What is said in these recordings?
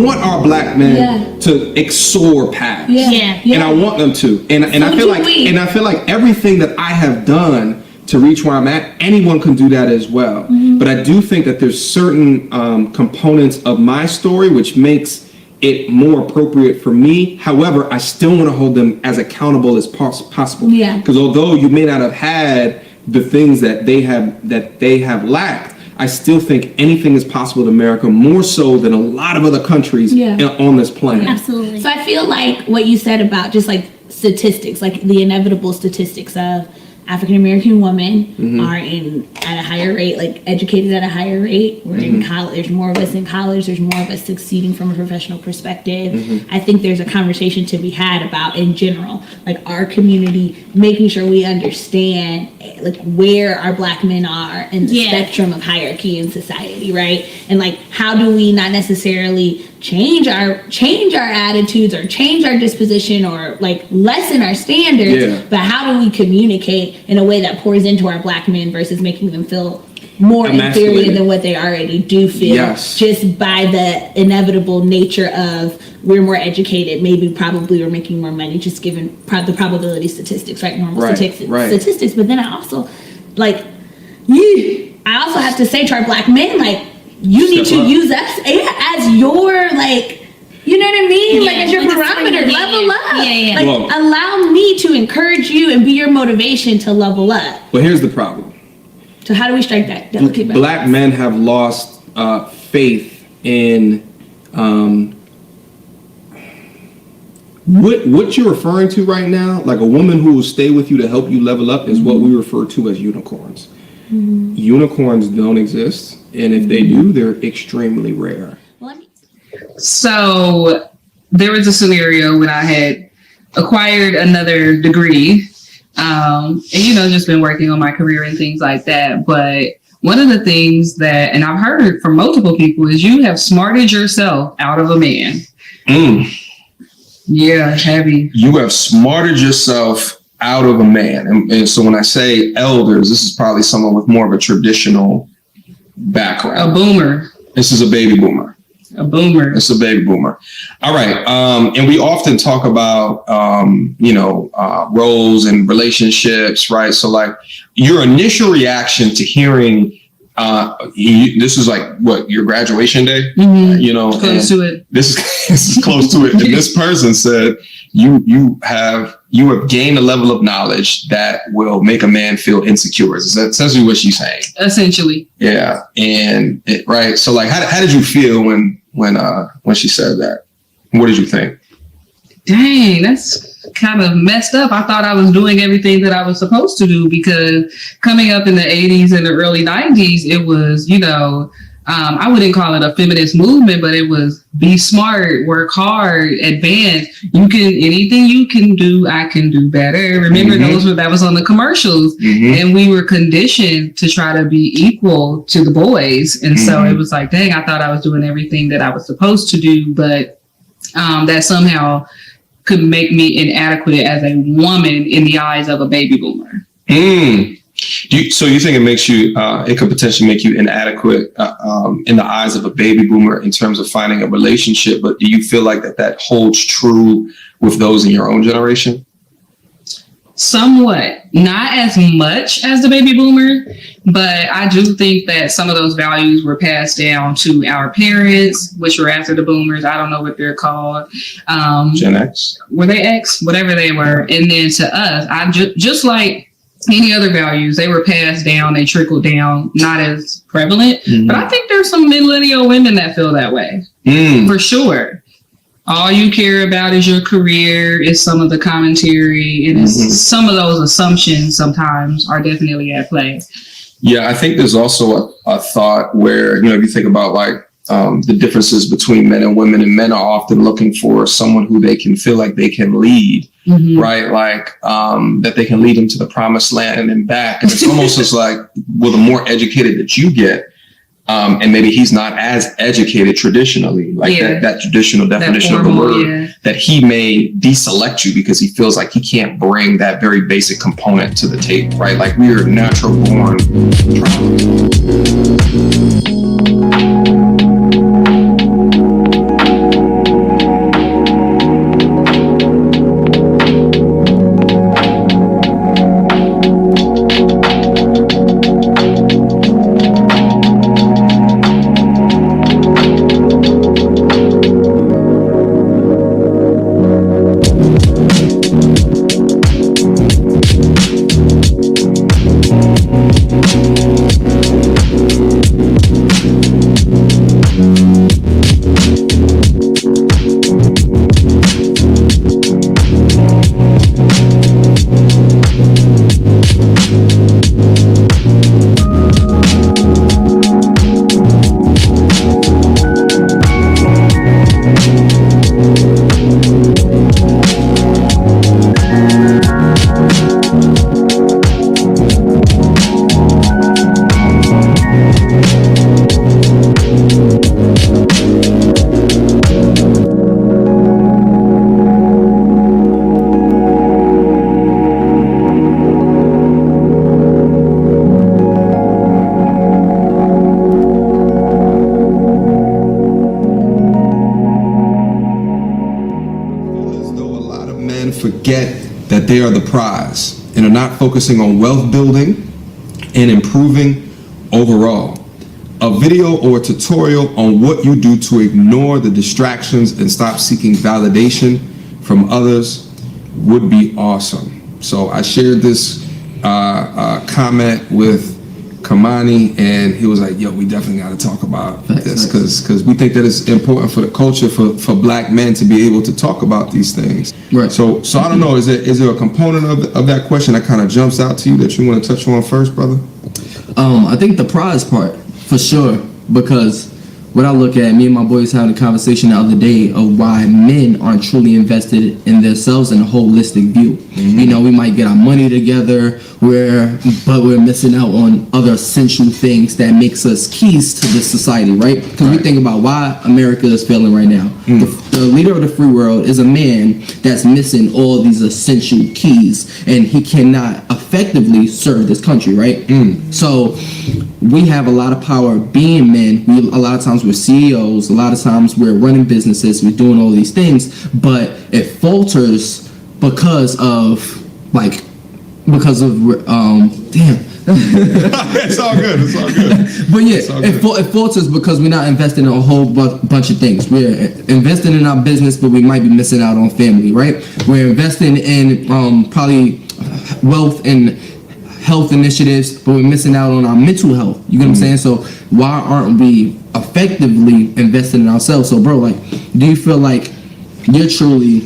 want our black men to soar past. And I want them to. And I feel like everything that I have done to reach where I'm at, anyone can do that as well. But I do think that there's certain components of my story which makes it more appropriate for me. However, I still want to hold them as accountable as possible. Because although you may not have had the things that they have lacked, I still think anything is possible in America, more so than a lot of other countries on this planet. Absolutely. So I feel like what you said about just like statistics, like the inevitable statistics of African-American women are at a higher rate, like educated at a higher rate. We're in college. There's more of us in college. There's more of us succeeding from a professional perspective. I think there's a conversation to be had about, in general, like our community, making sure we understand like where our black men are in the spectrum of hierarchy in society, right? And like, how do we not necessarily change our attitudes or change our disposition or like lessen our standards, but how do we communicate in a way that pours into our black men versus making them feel more inferior than what they already do feel, just by the inevitable nature of we're more educated, maybe probably we're making more money, just given the probability statistics, right? Normal statistics. But then I also have to say to our black men, like, you need to use us as your, like, you know what I mean? Like, as your barometer, level up. Allow me to encourage you and be your motivation to level up. But here's the problem. So how do we strike that delicate balance? Black men have lost faith in what you're referring to right now. Like, a woman who will stay with you to help you level up is what we refer to as unicorns. Unicorns don't exist, and if they do, they're extremely rare. So there was a scenario when I had acquired another degree, and just been working on my career and things like that. But one of the things that, and I've heard from multiple people, is you have smarted yourself out of a man. Yeah, heavy. You have smarted yourself out of a man. And so when I say elders, this is probably someone with more of a traditional background. A boomer. This is a baby boomer. A boomer. It's a baby boomer. All right. And we often talk about, roles and relationships, right? So like your initial reaction to hearing, this is like what, your graduation day, close to it. This is close to it. And this person said, you have gained a level of knowledge that will make a man feel insecure. Is that essentially what she's saying? Essentially. Yeah. And right. So like, how did you feel when she said that? What did you think? Dang, that's kind of messed up. I thought I was doing everything that I was supposed to do, because coming up in the 80s and the early 90s, it was, I wouldn't call it a feminist movement, but it was be smart, work hard, advance. Anything you can do, I can do better. Remember, that was on the commercials, and we were conditioned to try to be equal to the boys. And so it was like, dang, I thought I was doing everything that I was supposed to do, but that somehow could make me inadequate as a woman in the eyes of a baby boomer. So you think it makes you, it could potentially make you inadequate in the eyes of a baby boomer in terms of finding a relationship, but do you feel like that holds true with those in your own generation? Somewhat, not as much as the baby boomer, but I do think that some of those values were passed down to our parents, which were after the boomers. I don't know what they're called. Gen X? Were they X? Whatever they were. And then to us, I just like any other values, they were passed down, they trickled down, not as prevalent. But I think there's some millennial women that feel that way, for sure. All you care about is your career, is some of the commentary, and it's some of those assumptions sometimes are definitely at play. Yeah, I think there's also a thought where, if you think about like the differences between men and women, and men are often looking for someone who they can feel like they can lead, right? Like that they can lead them to the promised land and then back. And it's almost just like, well, the more educated that you get, and maybe he's not as educated traditionally, like that traditional definition of the word, that he may deselect you because he feels like he can't bring that very basic component to the table, right? Like we are natural born. forget that they are the prize and are not focusing on wealth building and improving overall. A video or a tutorial on what you do to ignore the distractions and stop seeking validation from others would be awesome. So I shared this comment with Kamani, and he was like, yo, we definitely got to talk about this because we think that it's important for the culture for black men to be able to talk about these things. Right. So I don't know, is there a component of that question that kind of jumps out to you that you want to touch on first, brother? I think the prize part, for sure, because what I look at, me and my boys having a conversation the other day of why men aren't truly invested in themselves in a holistic view. Mm-hmm. You know, we might get our money together, but we're missing out on other essential things that makes us keys to this society, right? Because we think about why America is failing right now. The leader of the free world is a man that's missing all these essential keys, and he cannot effectively serve this country, right? So we have a lot of power being men. A lot of times we're CEOs, a lot of times we're running businesses, we're doing all these things, but it falters because of it's all good. But yeah, it falters because we're not investing in a whole bunch of things. We're investing in our business, but we might be missing out on family, right? We're investing in probably wealth and health initiatives, but we're missing out on our mental health. You get what I'm saying? So why aren't we effectively investing in ourselves? So bro, do you feel like you're truly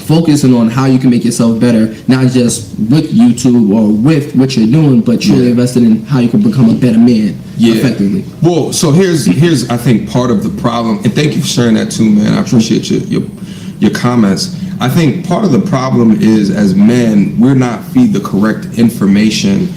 focusing on how you can make yourself better, not just with YouTube or with what you're doing, but truly invested in how you can become a better man effectively? Well, so here's I think part of the problem, and thank you for sharing that too, man. I appreciate your comments. I think part of the problem is, as men, we're not feed the correct information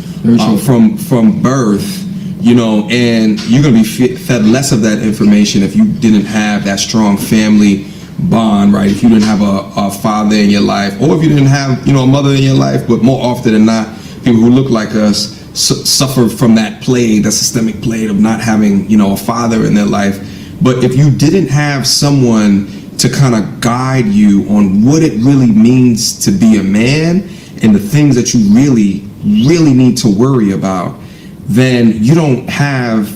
from birth, you know, and you're going to be fed less of that information if you didn't have that strong family bond, right? If you didn't have a father in your life, or if you didn't have, you know, a mother in your life. But more often than not, people who look like us suffer from that plague, that systemic plague of not having, you know, a father in their life. But if you didn't have someone to kind of guide you on what it really means to be a man and the things that you really need to worry about, then you don't have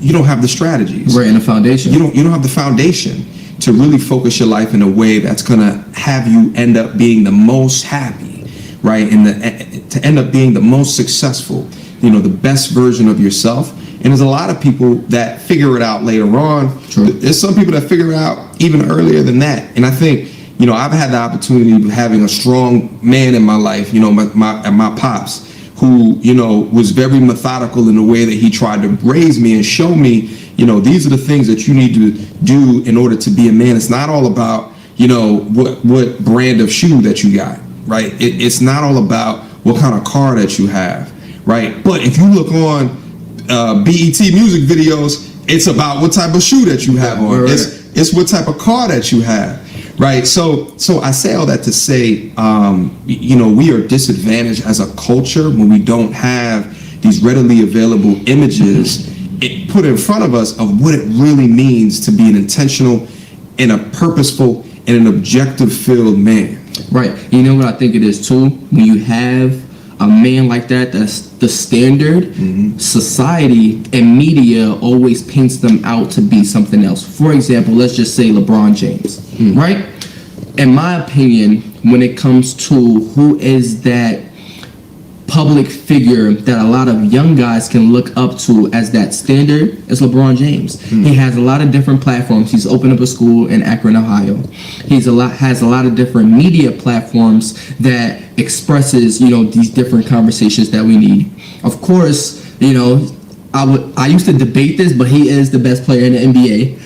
the strategies. Right, and the foundation. You don't have the foundation to really focus your life in a way that's gonna have you end up being the most happy, right? And to end up being the most successful, you know, the best version of yourself. And there's a lot of people that figure it out later on. True. There's some people that figure it out even earlier than that. And I think, you know, I've had the opportunity of having a strong man in my life, you know, my pops, who, you know, was very methodical in the way that he tried to raise me and show me, you know, these are the things that you need to do in order to be a man. It's not all about, you know, what brand of shoe that you got, right? It's not all about what kind of car that you have, right? But if you look on BET music videos, it's about what type of shoe that you have on. Right. It's what type of car that you have, right? So I say all that to say, you know, we are disadvantaged as a culture when we don't have these readily available images put in front of us of what it really means to be an intentional and a purposeful and an objective-filled man. Right. You know what I think it is too? When you have a man like that's the standard, society and media always paints them out to be something else. For example, let's just say LeBron James, right? In my opinion, when it comes to who is that public figure that a lot of young guys can look up to as that standard, is LeBron James. He has a lot of different platforms. He's opened up a school in Akron, Ohio. Has a lot of different media platforms that expresses, you know, these different conversations that we need. Of course, you know, I used to debate this, but he is the best player in the NBA.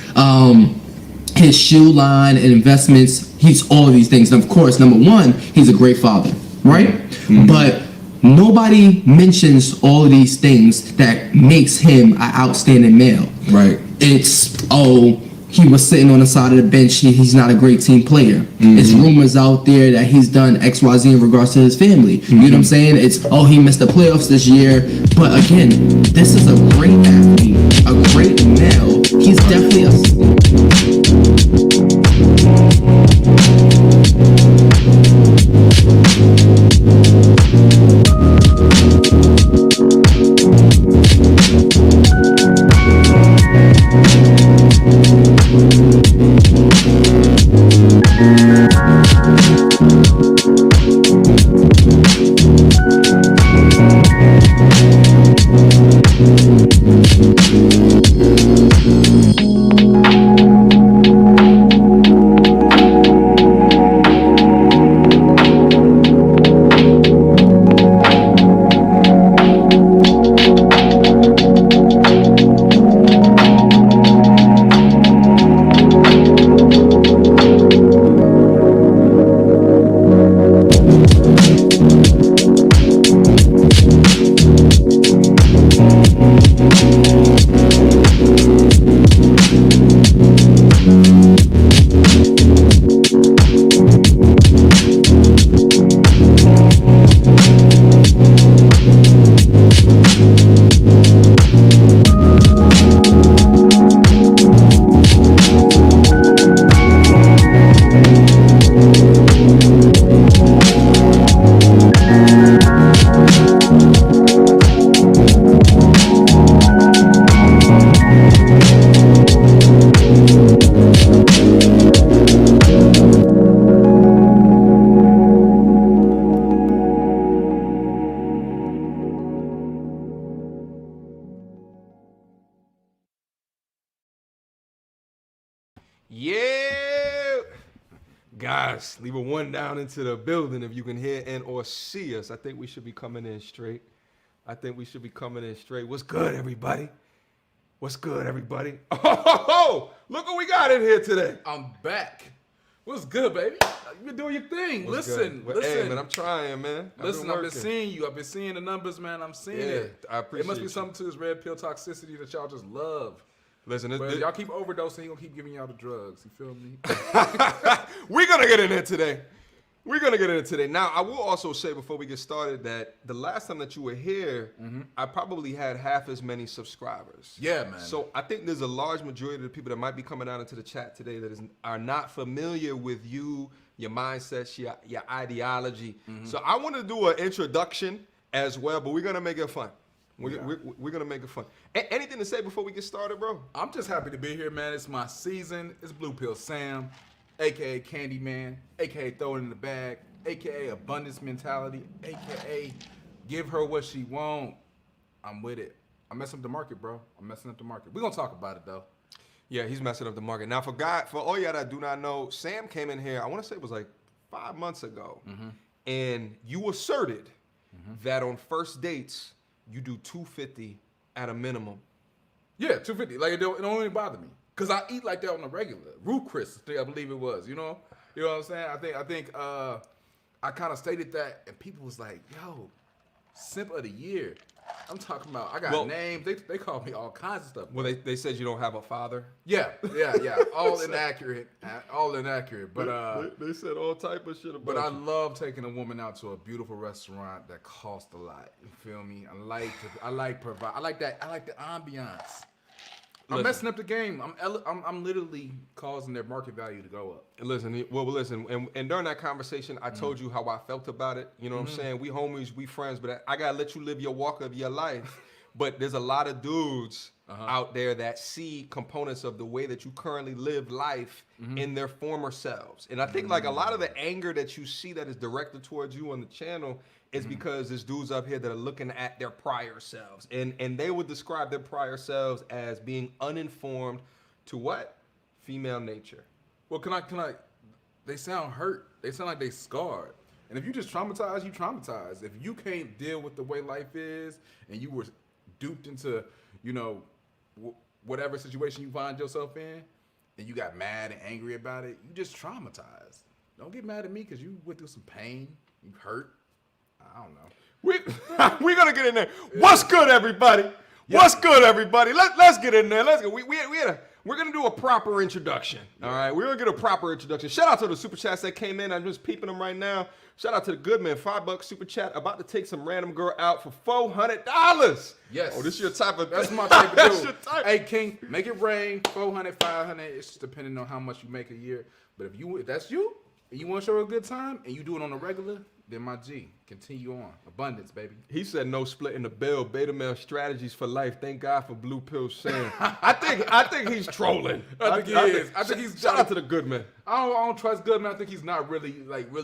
His shoe line and investments, he's all of these things. And of course, number one, he's a great father, right? But nobody mentions all of these things that makes him an outstanding male. Right. It's, he was sitting on the side of the bench, he's not a great team player. There's rumors out there that he's done XYZ in regards to his family. You know what I'm saying? It's, he missed the playoffs this year. But again, this is a great athlete, a great male. He's definitely a... Yeah. Guys, leave a 1 down into the building if you can hear and or see us. I think we should be coming in straight. What's good, everybody? Oh, look what we got in here today. I'm back. What's good, baby? You been doing your thing. Listen. Hey, man, I'm trying, man. I've been seeing you. I've been seeing the numbers, man. I'm seeing it. I appreciate it. Must be something to this red pill toxicity that y'all just love. Listen, y'all keep overdosing, he gonna keep giving y'all the drugs. You feel me? We're gonna get in there today. Now, I will also say before we get started that the last time that you were here, I probably had half as many subscribers. Yeah, man. So I think there's a large majority of the people that might be coming out into the chat today that are not familiar with you, your mindsets, your ideology. So I want to do an introduction as well, but we're gonna make it fun. We're going to make it fun. Anything to say before we get started, bro? I'm just happy to be here, man. It's my season. It's Blue Pill Sam, a.k.a. Candyman, a.k.a. Throw It in the Bag, a.k.a. Abundance Mentality, a.k.a. Give her what she want. I'm with it. I'm messing up the market, bro. We're going to talk about it, though. Yeah, he's messing up the market. Now, for all y'all that do not know, Sam came in here, I want to say it was like 5 months ago, and you asserted that on first dates, you do 250 at a minimum. Yeah, 250. Like, it don't even bother me. Because I eat like that on the regular. Recourse, I believe it was, you know? You know what I'm saying? I think I kind of stated that, and people was like, yo, simp of the year. I'm talking about, I got names. They call me all kinds of stuff. Well, they said you don't have a father? Yeah. All inaccurate. But they said all type of shit about But I love taking a woman out to a beautiful restaurant that costs a lot. You feel me? I like the ambiance. I'm messing up the game. I'm literally causing their market value to go up. Listen, and during that conversation, I told you how I felt about it. You know what I'm saying? We homies, we friends, but I gotta let you live your walk of your life. But there's a lot of dudes out there that see components of the way that you currently live life in their former selves. And I think like a lot of the anger that you see that is directed towards you on the channel is because there's dudes up here that are looking at their prior selves. And they would describe their prior selves as being uninformed to what? Female nature. Well, can I they sound hurt. They sound like they scarred. And if you just traumatized, you traumatized. If you can't deal with the way life is and you were duped into, you know, whatever situation you find yourself in, and you got mad and angry about it, you just traumatized. Don't get mad at me because you went through some pain, you hurt. I don't know. We're gonna get in there. What's good, everybody? Yeah. What's good, everybody? Let's get in there. Let's go. We're gonna do a proper introduction. All right, we're gonna get a proper introduction. Shout out to the super chats that came in. I'm just peeping them right now. Shout out to the good man, $5 super chat. About to take some random girl out for $400. Yes. Oh, this your type of. That's my type of That's dude. your type. Hey, King, make it rain. 400, 500. It's just depending on how much you make a year. But if that's you, and you want to show a good time, and you do it on a regular, then my G, continue on. Abundance, baby. He said no splitting the bill. Beta male strategies for life. Thank God for Blue Pill Sam. I think he's trolling. I think he is. I think he's shout out to the good man. I don't trust Goodman. I think he's not really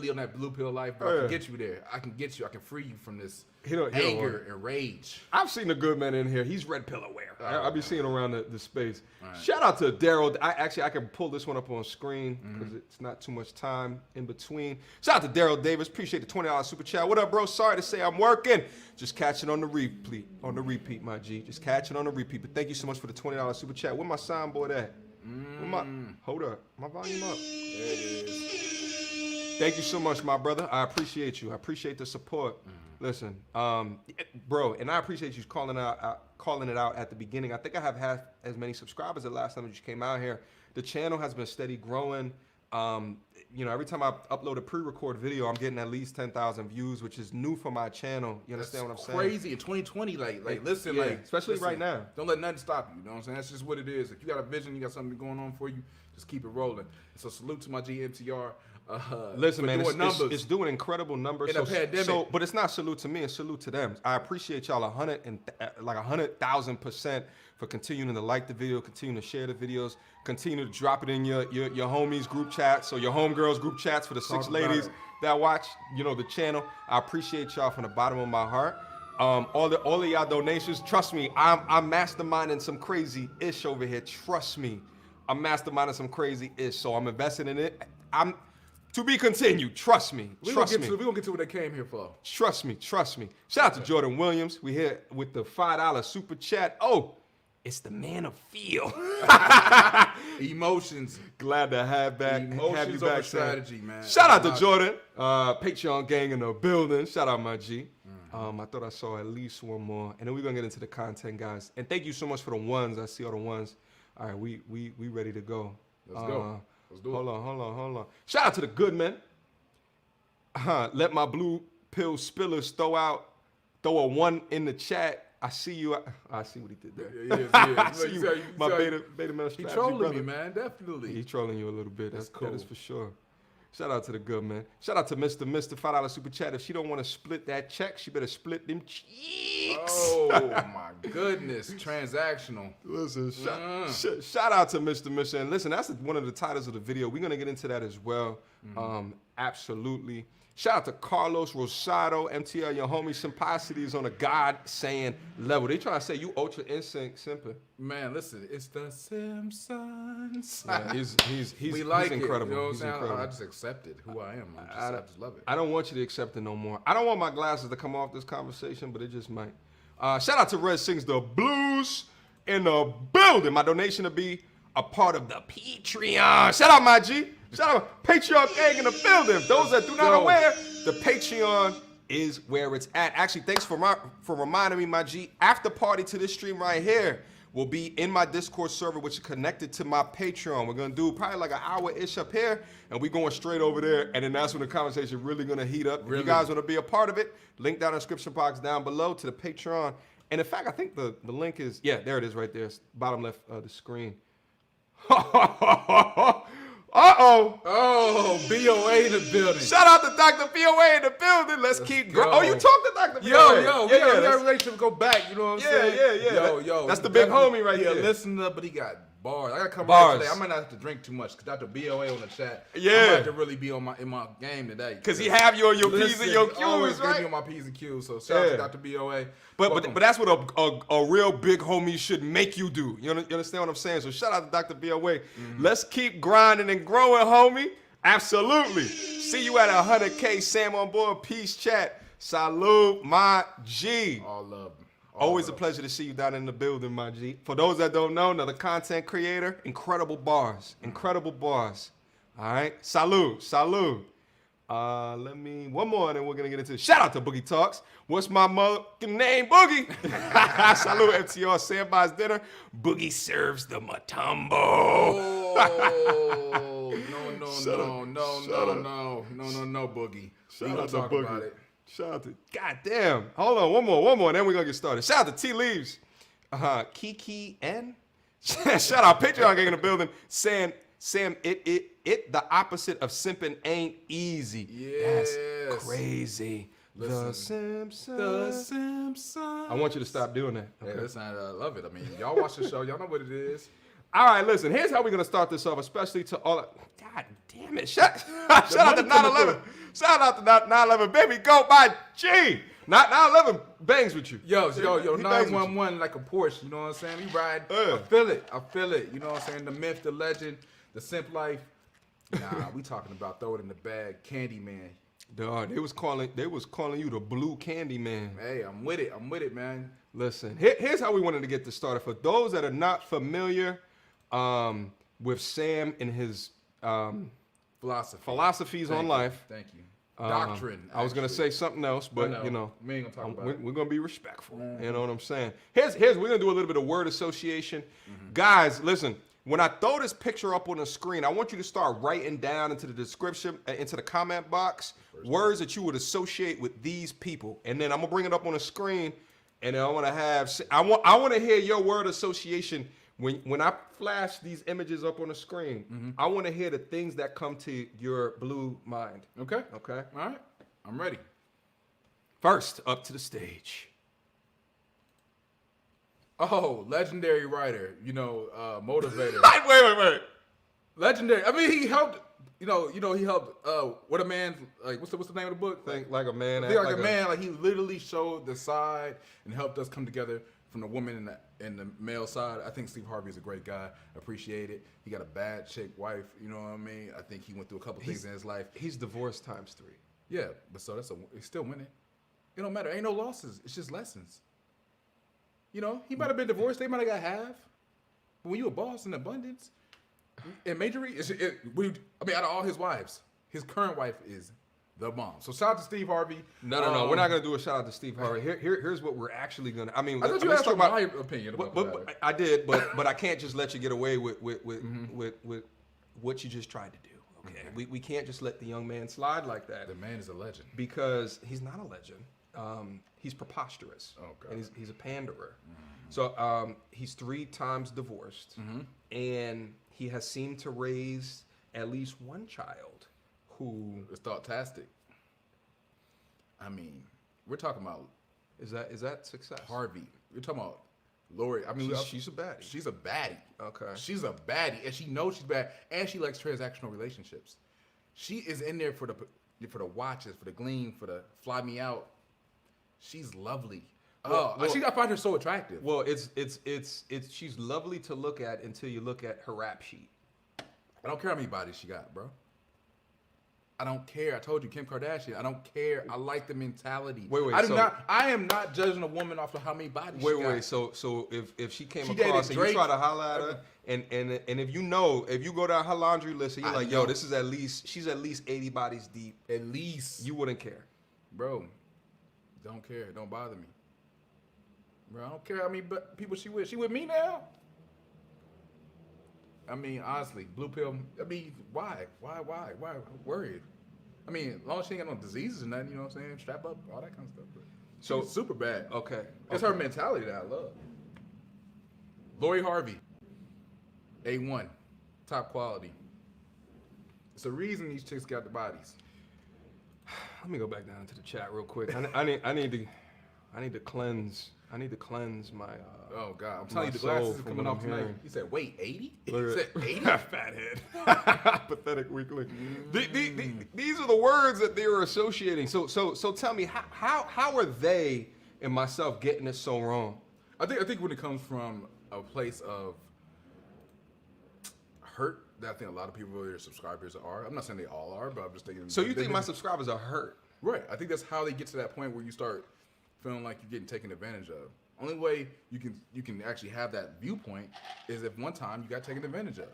on that blue pill life, but I can get you there. I can get you. I can free you from this anger and rage. I've seen the good man in here. He's red pill aware. I'll be seeing around the space. Right. Shout out to Daryl. I can pull this one up on screen because it's not too much time in between. Shout out to Daryl Davis. Appreciate the $20 super chat. What up, bro? Sorry to say I'm working. Just catching on the repeat. On the repeat, my G. Just catching on the repeat. But thank you so much for the $20 super chat. Where my soundboard at? Hold up. My volume up. There it is. Thank you so much, my brother. I appreciate you. I appreciate the support. Listen, bro, and I appreciate you calling it out at the beginning. I think I have half as many subscribers the last time that you came out here. The channel has been steady growing. Every time I upload a pre-record video, I'm getting at least 10,000 views, which is new for my channel. You understand what I'm saying? Crazy in 2020, especially right now. Don't let nothing stop you. You know what I'm saying? That's just what it is. If you got a vision, you got something going on for you, just keep it rolling. So salute to my MTandR. Listen, man, it's doing incredible numbers in a pandemic. But it's not salute to me; it's salute to them. I appreciate y'all 100,000% for continuing to like the video, continuing to share the videos, continue to drop it in your homies group chats or your homegirls group chats for the 6 ladies that watch the channel. I appreciate y'all from the bottom of my heart. All of y'all donations. Trust me, I'm masterminding some crazy ish over here. Trust me. I'm masterminding some crazy ish, so I'm investing in it. I'm to be continued. Trust me. We're Trust gonna me. get to what they came here for. Trust me. Trust me. Shout out to Jordan Williams. We here with the $5 super chat. Oh, it's the man of feel. Emotions. Glad to have Emotions have you over back, strategy, man. Shout out to Jordan. Patreon gang in the building. Shout out my G. I thought I saw at least one more. And then we're gonna get into the content, guys. And thank you so much for the ones. I see all the ones. All right, we ready to go. Let's go. Let's do it. Hold on. Shout out to the good men. Let my blue pill spillers throw a 1 in the chat. I see you. I see what he did there. Yeah. I see you, my beta male strategy He trolling brother. me, man. Definitely. He trolling you a little bit. That's cool. That is for sure. Shout out to the good man. Shout out to Mr. $5 super chat. If she don't want to split that check, she better split them cheeks. Oh my goodness, transactional. Listen, shout out to Mr. And listen, that's one of the titles of the video. We're gonna get into that as well. Absolutely. Shout out to Carlos Rosado, MTL, your homie. Simplicity is on a God saying level. They trying to say you ultra instinct simping. Man, listen, it's the Simpsons. Yeah, he's we like incredible. It, you know what he's I'm saying? incredible. I just accepted who I am. I just love it. I don't want you to accept it no more. I don't want my glasses to come off this conversation, but it just might. Shout out to Red Sings the Blues in the building. My donation to be a part of the Patreon. Shout out my G. Shout out Patreon gang in the building. Those that do not aware, the Patreon is where it's at. Actually, thanks for reminding me, my G. After party to this stream right here will be in my Discord server, which is connected to my Patreon. We're gonna do probably like an hour-ish up here, and we're going straight over there, and then that's when the conversation really gonna heat up. Really? If you guys wanna be a part of it, link down in the description box down below to the Patreon. And in fact, I think the link is, yeah, there it is right there, bottom left of the screen. Uh-oh. Oh, BOA in the building. Shout out to Dr. BOA in the building. Let's keep going. Oh, you talked to Dr. BOA. Yo, we got that relationship go back, you know what I'm saying? Yeah. Yo. That's the big homie right there. Yeah, listener, but he got bars. I gotta come back today. I might not have to drink too much because Dr. BOA on the chat. Yeah. I might have to really be in my game today. Because he have you on your P's and your Q's, always right? get me on my P's and Q's. So shout out to Dr. BOA. But that's what a real big homie should make you do. You understand what I'm saying? So shout out to Dr. BOA. Let's keep grinding and growing, homie. Absolutely. See you at 100K. Sam on board. Peace chat. Salute, my G. All love. Always a pleasure to see you down in the building, my G. For those that don't know, another content creator, incredible bars. All right, salute. One more, and then we're gonna get into. Shout out to Boogie Talks. What's my motherfucking name, Boogie? Salute, MTR Sandbox dinner. Boogie serves the matumbo. Oh, no, Boogie. Shout out to talk Boogie. about it. Shout out to, goddamn. Hold on, one more, and then we're gonna get started. Shout out to T Leaves. Kiki N. Shout out Patreon gang in the building. Sam, it the opposite of simping ain't easy. Yes. That's crazy. Listen, The Simpsons. I want you to stop doing that. Okay. Hey, listen, I love it. I mean, y'all watch the show. Y'all know what it is. All right, listen. Here's how we're gonna start this off, especially to all. God damn it! Shout out to 9/11. Shout out to 9/11, baby. Go by G. 9/11 bangs with you. Yo, He 911 like a Porsche. You know what I'm saying? We ride. I feel it. You know what I'm saying? The myth, the legend, the simp life. Nah, we talking about throw it in the bag, Candyman. Dog, they was calling you the blue candy man. Hey, I'm with it, man. Listen, here's how we wanted to get this started. For those that are not familiar with Sam and his philosophies on life. Thank you. Doctrine. I was gonna say something else, but no, you know, we ain't gonna talk about it. We're gonna be respectful. You know what I'm saying? Here's we're gonna do a little bit of word association. Guys, listen. When I throw this picture up on the screen, I want you to start writing down into the description, into the comment box, words that you would associate with these people, and then I'm gonna bring it up on the screen, and then I want to hear your word association when I flash these images up on the screen. I want to hear the things that come to your blue mind. Okay. Okay. All right. I'm ready. First, up to the stage. Oh, legendary writer, motivator. Wait. Legendary. I mean, he helped. He helped. What a man. Like, what's the name of the book? Think like a man. Like a man. Like he literally showed the side and helped us come together from the woman and the male side, I think Steve Harvey is a great guy. Appreciate it. He got a bad chick wife. You know what I mean? I think he went through a couple things in his life. He's divorced times 3. Yeah, but so he's still winning. It don't matter. Ain't no losses. It's just lessons. You know, he might have been divorced. They might have got half. But when you a boss in abundance, and Majorie, out of all his wives, his current wife is the bomb. So shout out to Steve Harvey. No. We're not gonna do a shout out to Steve Harvey. Here's what we're actually gonna. I mean, I thought you asked for my opinion about but I did, but I can't just let you get away with what you just tried to do. Okay, we can't just let the young man slide like that. The man is a legend because he's not a legend. He's preposterous. Oh, God. And he's a panderer. So he's 3 times divorced, and he has seemed to raise at least one child who is thought-tastic. I mean, we're talking about is that success? Harvey. We're talking about Lori. I mean, she's a baddie. She's a baddie. Okay. She's a baddie, and she knows she's bad, and she likes transactional relationships. She is in there for the watches, for the gleam, for the fly me out. She's lovely. I find her so attractive. Well, it's she's lovely to look at until you look at her rap sheet. I don't care how many bodies she got, bro. I don't care. I told you, Kim Kardashian. I don't care. I like the mentality. Wait. I am not judging a woman off of how many bodies she got. Wait. So if she came across and you try to holler at her, and if you go down her laundry list and you're like, yo, she's at least 80 bodies deep. At least. You wouldn't care. Bro, don't care. Don't bother me. Bro, I don't care how many people she with. She with me now? I mean, honestly, blue pill. I mean, why? Why worried? I mean, as long as she ain't got no diseases and nothing, you know what I'm saying? Strap up, all that kind of stuff. But so super bad. Okay. It's her mentality that I love. Lori Harvey, A1, top quality. It's the reason these chicks got the bodies. Let me go back down to the chat real quick. I need to cleanse. I need to cleanse my. Oh God! I'm telling you, the glasses are coming off tonight. He said, "Wait, 80? He said 80? Fathead, pathetic weakling." These are the words that they were associating. So tell me, how are they and myself getting it so wrong? I think when it comes from a place of hurt, that I think a lot of people, their subscribers are. I'm not saying they all are, but I'm just thinking. So you think my subscribers are hurt? Right. I think that's how they get to that point where you start feeling like you're getting taken advantage of. Only way you can actually have that viewpoint is if one time you got taken advantage of.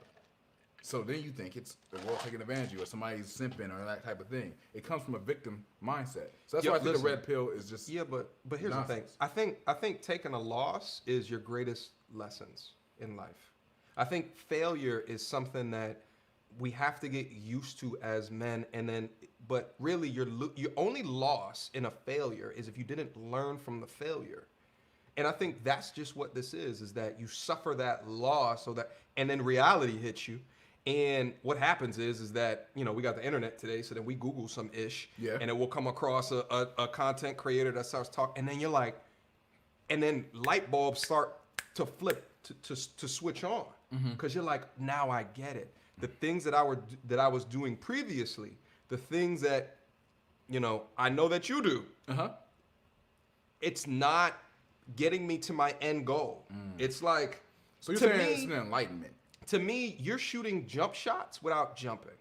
So then you think it's the world taking advantage of you or somebody's simping or that type of thing. It comes from a victim mindset. So that's why I think the red pill is just but here's nonsense. The thing. I think taking a loss is your greatest lessons in life. I think failure is something that we have to get used to as men, but really your only loss in a failure is if you didn't learn from the failure. And I think that's just what this is that you suffer that loss and then reality hits you. And what happens is that, we got the internet today, so then we Google some ish, and it will come across a content creator that starts talking, and then you're like, and then light bulbs start to flip to switch on, because you're like, now I get it. The things that I was doing previously, the things that, I know that you do, it's not getting me to my end goal. It's like, so you're saying it's an enlightenment. To me, you're shooting jump shots without jumping.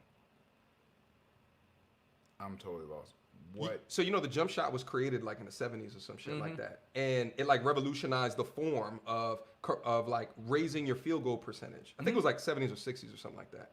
I'm totally lost. What? So the jump shot was created like in the 70s or some shit like that, and it like revolutionized the form of like raising your field goal percentage. I think it was like 70s or 60s or something like that.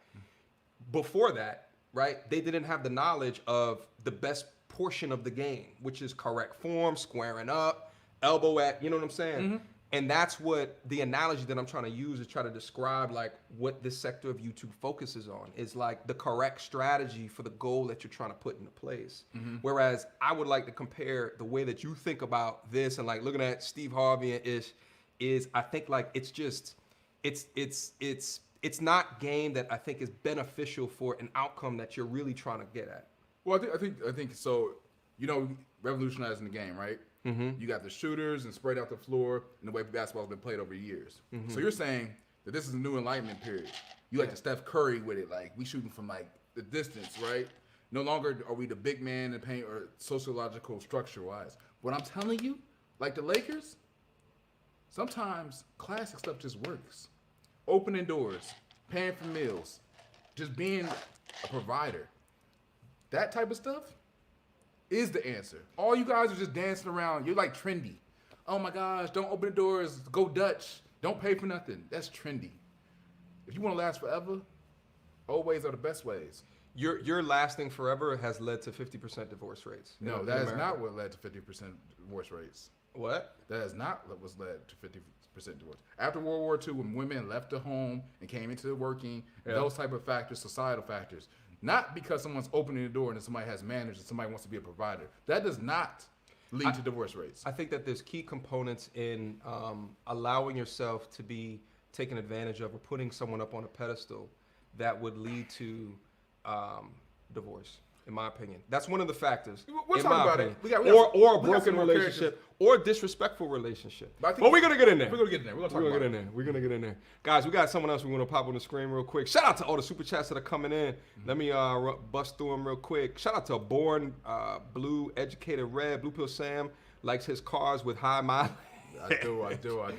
Before that, right? They didn't have the knowledge of the best portion of the game, which is correct form, squaring up, elbow at. You know what I'm saying? And that's what the analogy that I'm trying to use is try to describe like what this sector of YouTube focuses on is like the correct strategy for the goal that you're trying to put into place. Whereas I would like to compare the way that you think about this and like looking at Steve Harvey and is I think like it's just it's not game that I think is beneficial for an outcome that you're really trying to get at. Well, I think so. Revolutionizing the game, right? You got the shooters and spread out the floor and the way basketball's been played over years. So you're saying that this is a new enlightenment period. You like the Steph Curry with it, like we shooting from like the distance, right? No longer are we the big man in the paint or sociological structure wise. What I'm telling you, like the Lakers, Sometimes classic stuff just works. Opening doors, paying for meals, just being a provider. That type of stuff is the answer. All you guys are just dancing around. You're like trendy. Oh my gosh, don't open the doors, go Dutch, don't pay for nothing. That's trendy. If you want to last forever, old ways are the best ways. Your lasting forever has led to 50% divorce rates. No, that is not what led to 50% divorce rates. What? That is not what was led to 50% divorce. After World War II, when women left the home and came into the working, those type of factors, societal factors, not because someone's opening the door and somebody has manners and somebody wants to be a provider. That does not lead to divorce rates. I think that there's key components in allowing yourself to be taken advantage of or putting someone up on a pedestal that would lead to divorce, in my opinion. That's one of the factors. We'll talk about it. Or a broken relationship, or a disrespectful relationship. But we're going to get in there. We're going to get in there. We're going to get in there. Guys, we got someone else we want to pop on the screen real quick. Shout out to all the super chats that are coming in. Let me bust through them real quick. Shout out to Born Blue, Educated Red, Blue Pill Sam, likes his cars with high mileage. I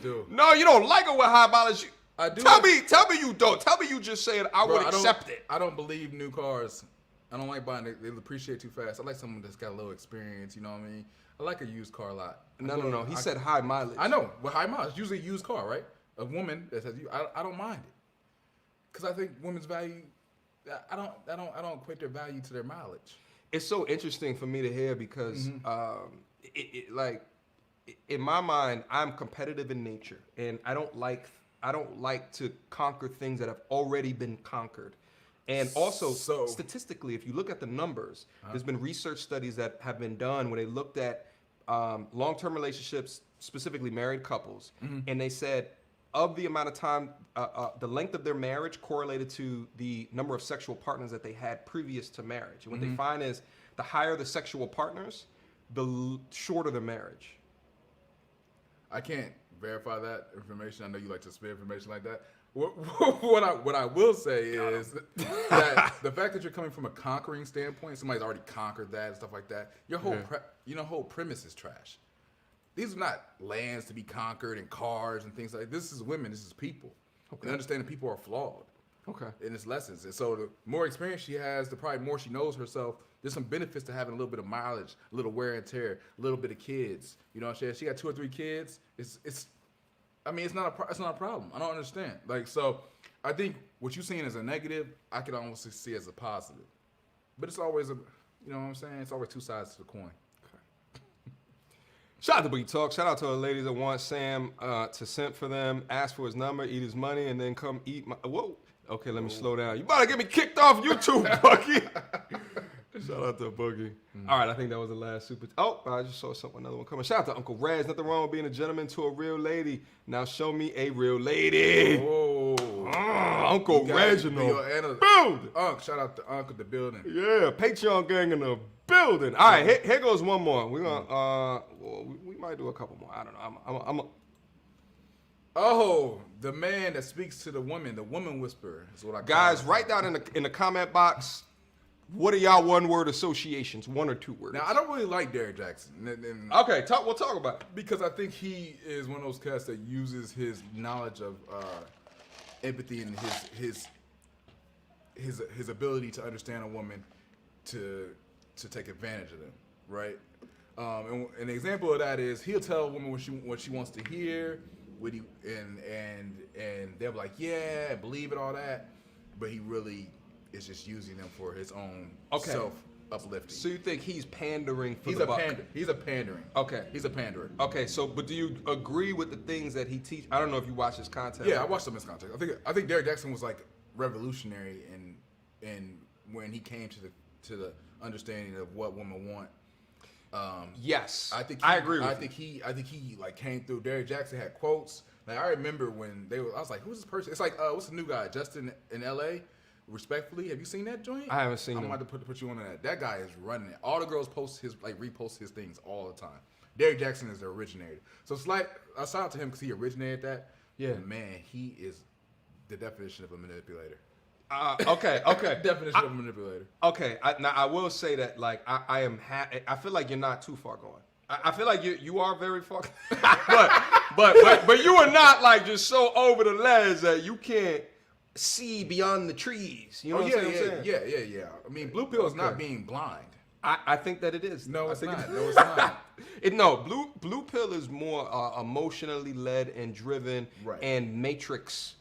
do. No, you don't like it with high mileage. I do. Tell me you don't. Tell me you just saying I would accept it. I don't believe new cars. I don't like buying it. They appreciate too fast. I like someone that's got a little experience, you know what I mean? I like a used car a lot. No. He said high mileage. I know, but high mileage, usually a used car, right? A woman that says, I don't mind it. Because I think women's value, I don't equate their value to their mileage. It's so interesting for me to hear because, in my mind, I'm competitive in nature, and I don't like to conquer things that have already been conquered. And also, statistically, if you look at the numbers, there's been research studies that have been done where they looked at long-term relationships, specifically married couples, and they said of the amount of time, the length of their marriage correlated to the number of sexual partners that they had previous to marriage. And what they find is the higher the sexual partners, the shorter the marriage. I can't verify that information. I know you like to spit information like that. What I will say is that the fact that you're coming from a conquering standpoint, somebody's already conquered that and stuff like that. Your whole premise is trash. These are not lands to be conquered and cars and things like that. This is women. This is people. Okay. And understanding people are flawed. Okay. In its lessons. And so the more experience she has, the probably more she knows herself. There's some benefits to having a little bit of mileage, a little wear and tear, a little bit of kids. You know what I'm saying? She got 2 or 3 kids. It's not a problem. I don't understand. So I think what you're seeing as a negative, I can almost see as a positive. But it's always you know what I'm saying? It's always 2 sides to the coin. Shout out to Boogie Talk. Shout out to the ladies that want Sam to simp for them, ask for his number, eat his money, and then come eat my. Whoa. Okay, let me slow down. You about to get me kicked off YouTube, Boogie. Shout out to Boogie. All right, I think that was the last super. Oh, I just saw another one coming. Shout out to Uncle Rez. Nothing wrong with being a gentleman to a real lady. Now show me a real lady. Oh, Uncle Reginald. Unc, shout out to Uncle the building. Yeah, Patreon gang in the building. All right, here goes one more. We're gonna we might do a couple more. I don't know. Oh, the man that speaks to the woman whisperer is what I call Guys, write down in the comment box. What are y'all one-word associations? 1 or 2 words. Now, I don't really like Derrick Jackson. Okay, we'll talk about it. Because I think he is one of those cats that uses his knowledge of empathy and his ability to understand a woman to take advantage of them, right? And an example of that is he'll tell a woman what she wants to hear, and they'll be like, yeah, believe it, all that, but he really is just using them for his own self-uplifting. So you think he's pandering for He's the buck? He's a pandering. Okay. He's a panderer. Okay, but do you agree with the things that he teaches? I don't know if you watch his content. Yeah, I watched some of his content. I think Derrick Jackson was like revolutionary in when he came to the understanding of what women want. Yes, I agree with you. I think he like came through. Derrick Jackson had quotes. Like I remember when I was like, who's this person? It's like what's the new guy? Justin in LA. Respectfully, have you seen that joint? I haven't seen it. I'm about to put you on that. That guy is running it. All the girls repost his things all the time. Derrick Jackson is the originator. So it's like I shout out to him because he originated that. Yeah, and man, he is the definition of a manipulator. Okay. Definition of a manipulator. Okay, now I will say that like I feel like you're not too far going. I feel like you are very fucking, but you are not like just so over the ledge that you can't see beyond the trees. You know what I'm saying? Yeah. I mean, blue pill is not being blind. I think that it is. No, it's not. No, it's not. Blue pill is more emotionally led and driven, right. And matrix.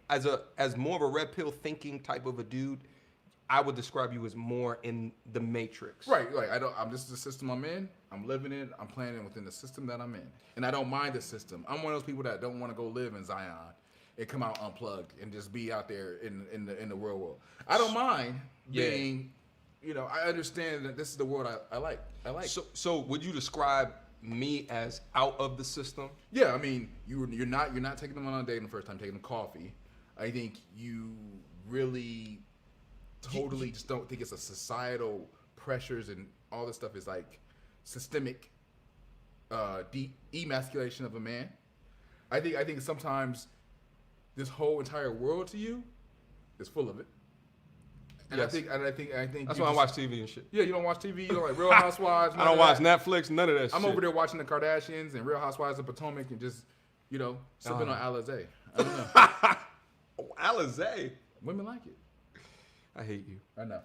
As more of a red pill thinking type of a dude, I would describe you as more in the matrix. Right. Like this is the system I'm in. I'm living in. I'm planning within the system that I'm in, and I don't mind the system. I'm one of those people that don't want to go live in Zion and come out unplugged and just be out there in the real world. I don't mind being. You know, I understand that this is the world I like. So would you describe me as out of the system? Yeah, I mean, you're not taking them on a date the first time, taking them coffee. I think you really totally just don't think it's a societal pressures and all this stuff is like systemic emasculation of a man. I think sometimes this whole entire world to you is full of it. And yes. I think that's why I watch TV and shit. Yeah, you don't watch TV. You don't like Real Housewives. I don't watch Netflix. None of that shit. I'm over there watching the Kardashians and Real Housewives of Potomac and just, sipping on Alizé. I don't know. Alizé. Women like it. I hate you. I know.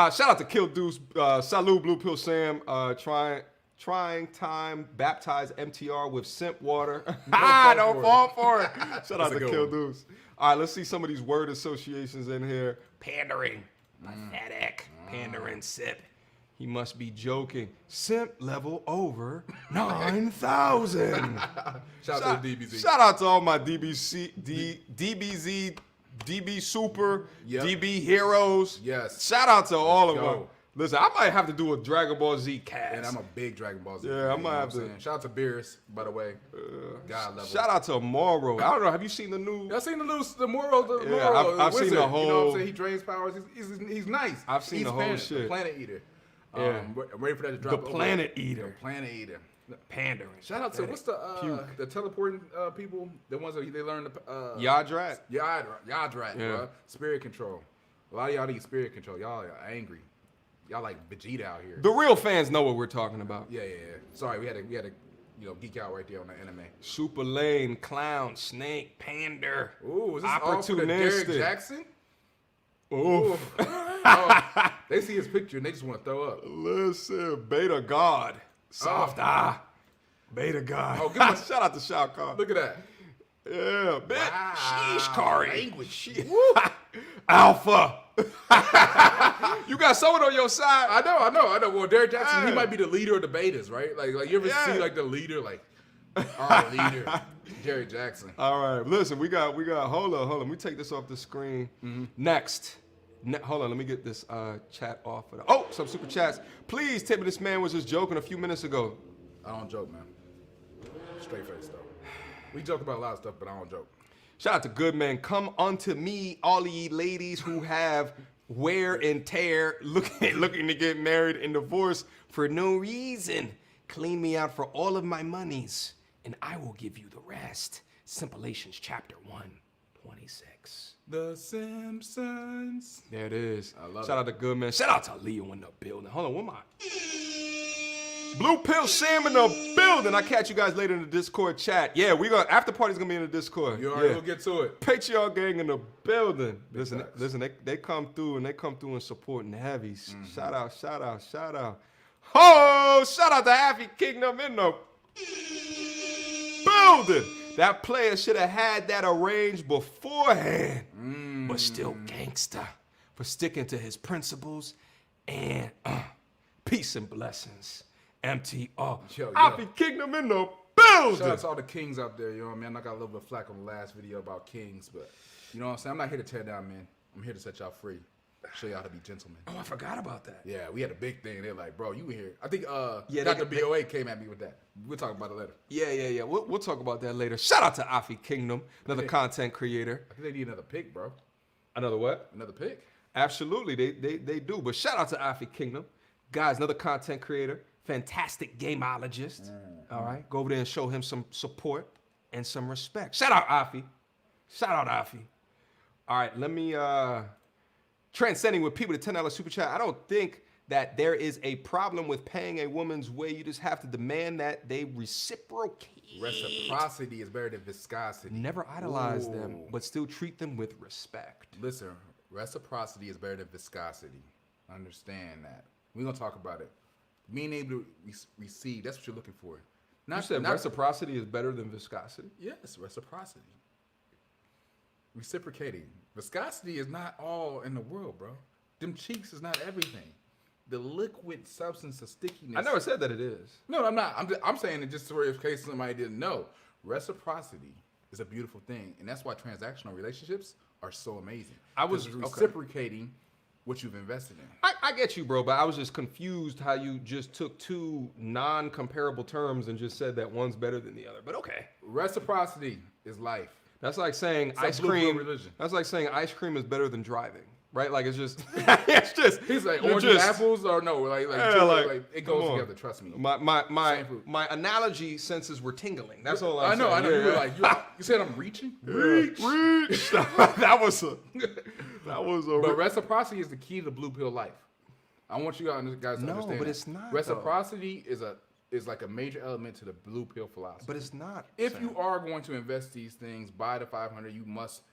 Shout out to Kill Deuce. Salute Blue Pill Sam. Trying time. Baptize MTR with simp water. Don't fall for it. Shout out to Kill Deuce. All right, let's see some of these word associations in here. Pandering. Pathetic. Pandering sip. He must be joking. Simp level over 9,000. Shout out to DBZ. Shout out to all my DBZ, DB Super, DB Heroes. Yes. Shout out to all of them. Listen, I might have to do a Dragon Ball Z cast. And I'm a big Dragon Ball Z. Yeah, I might have to. Shout out to Beerus, by the way. God level. Shout out to Morrow. I don't know. Have you seen the new? I've seen the Morrow. I've seen the whole. You know what I'm saying? He drains powers. He's nice. I've seen the whole shit. The Planet Eater. Yeah. I'm ready for that to drop. The Planet Eater. The Planet Eater. Pandering. Shout out to what's the teleporting people? The ones that they learned Yadrat. Yadrat, bro. Spirit control. A lot of y'all need spirit control. Y'all are angry. Y'all like Vegeta out here. The real fans know what we're talking about. Yeah. Sorry, we had to geek out right there on the anime. Super lane, clown, snake, pander. Ooh, is this all for the Derek Jackson? Ooh. They see his picture and they just want to throw up. Listen, Beta God. Soft Beta God. Oh, give me shout out to Shao Kahn. Look at that. Yeah, bitch. Wow. Sheesh, Kari. Language. Alpha. You got someone on your side. I know. Well, Derek Jackson, he might be the leader of the betas, right? Like you ever see like the leader, like our leader, Derek Jackson. All right, listen, we got. Hold on. Let me take this off the screen. Mm-hmm. Next. Hold on, let me get this chat off. Some super chats. Please tell me this man was just joking a few minutes ago. I don't joke, man. Straight face though. We joke about a lot of stuff, but I don't joke. Shout out to Goodman. Come unto me, all ye ladies who have wear and tear, looking to get married and divorced for no reason. Clean me out for all of my monies, and I will give you the rest. Simpilations, chapter 126. The Simpsons. There it is. I love Shout out to Goodman. Shout out to Leo in the building. Hold on, where am I? Blue Pill Sam in the building. I'll catch you guys later in the Discord chat. Yeah, after party's gonna be in the Discord. You already will get to it. Patreon gang in the building. Listen, they come through and supporting the heavies. Mm-hmm. Shout out. Oh, shout out to Happy Kingdom in the building. That player should have had that arranged beforehand, but still gangsta for sticking to his principles and peace and blessings. MTR. Happy Kingdom in the building. Shout out to all the kings out there, you know what I mean? I got a little bit of flack on the last video about kings, but you know what I'm saying? I'm not here to tear down, man. I'm here to set y'all free. Show y'all how to be gentlemen. Oh, I forgot about that. Yeah, we had a big thing. They're like, bro, you in here. I think Dr. BOA came at me with that. We'll talk about it later. Yeah. We'll talk about that later. Shout out to Afi Kingdom, another content creator. I think they need another pick, bro. Another what? Another pick. Absolutely, they do. But shout out to Afi Kingdom. Guys, another content creator. Fantastic gameologist. All right. Go over there and show him some support and some respect. Shout out Afi. All right, let me transcending with people to $10 super chat. I don't think that there is a problem with paying a woman's way. You just have to demand that they reciprocate. Reciprocity is better than viscosity. Never idolize them, but still treat them with respect. Listen, reciprocity is better than viscosity. Understand that. We're going to talk about it. Being able to receive, that's what you're looking for. You said reciprocity is better than viscosity? Yes, reciprocity. Reciprocating. Viscosity is not all in the world, bro. Them cheeks is not everything. The liquid substance of stickiness. I never said that it is. No, I'm not. I'm saying it just for in case somebody didn't know. Reciprocity is a beautiful thing, and that's why transactional relationships are so amazing. I was reciprocating what you've invested in. I get you, bro, but I was just confused how you just took two non-comparable terms and just said that one's better than the other. But okay. Reciprocity is life. That's like saying ice cream. That's like saying ice cream is better than driving. Right, like it's just, it's just. He's like oranges and apples, or no, like it goes together. Trust me. My analogy senses were tingling. That's all I'm saying. I know. You were like, you said I'm reaching. Reach. that was a. But reciprocity is the key to blue pill life. I want you guys to understand. No, but it's not. Reciprocity is like a major element to the blue pill philosophy. But it's not. If you are going to invest these things, buy the 500, you must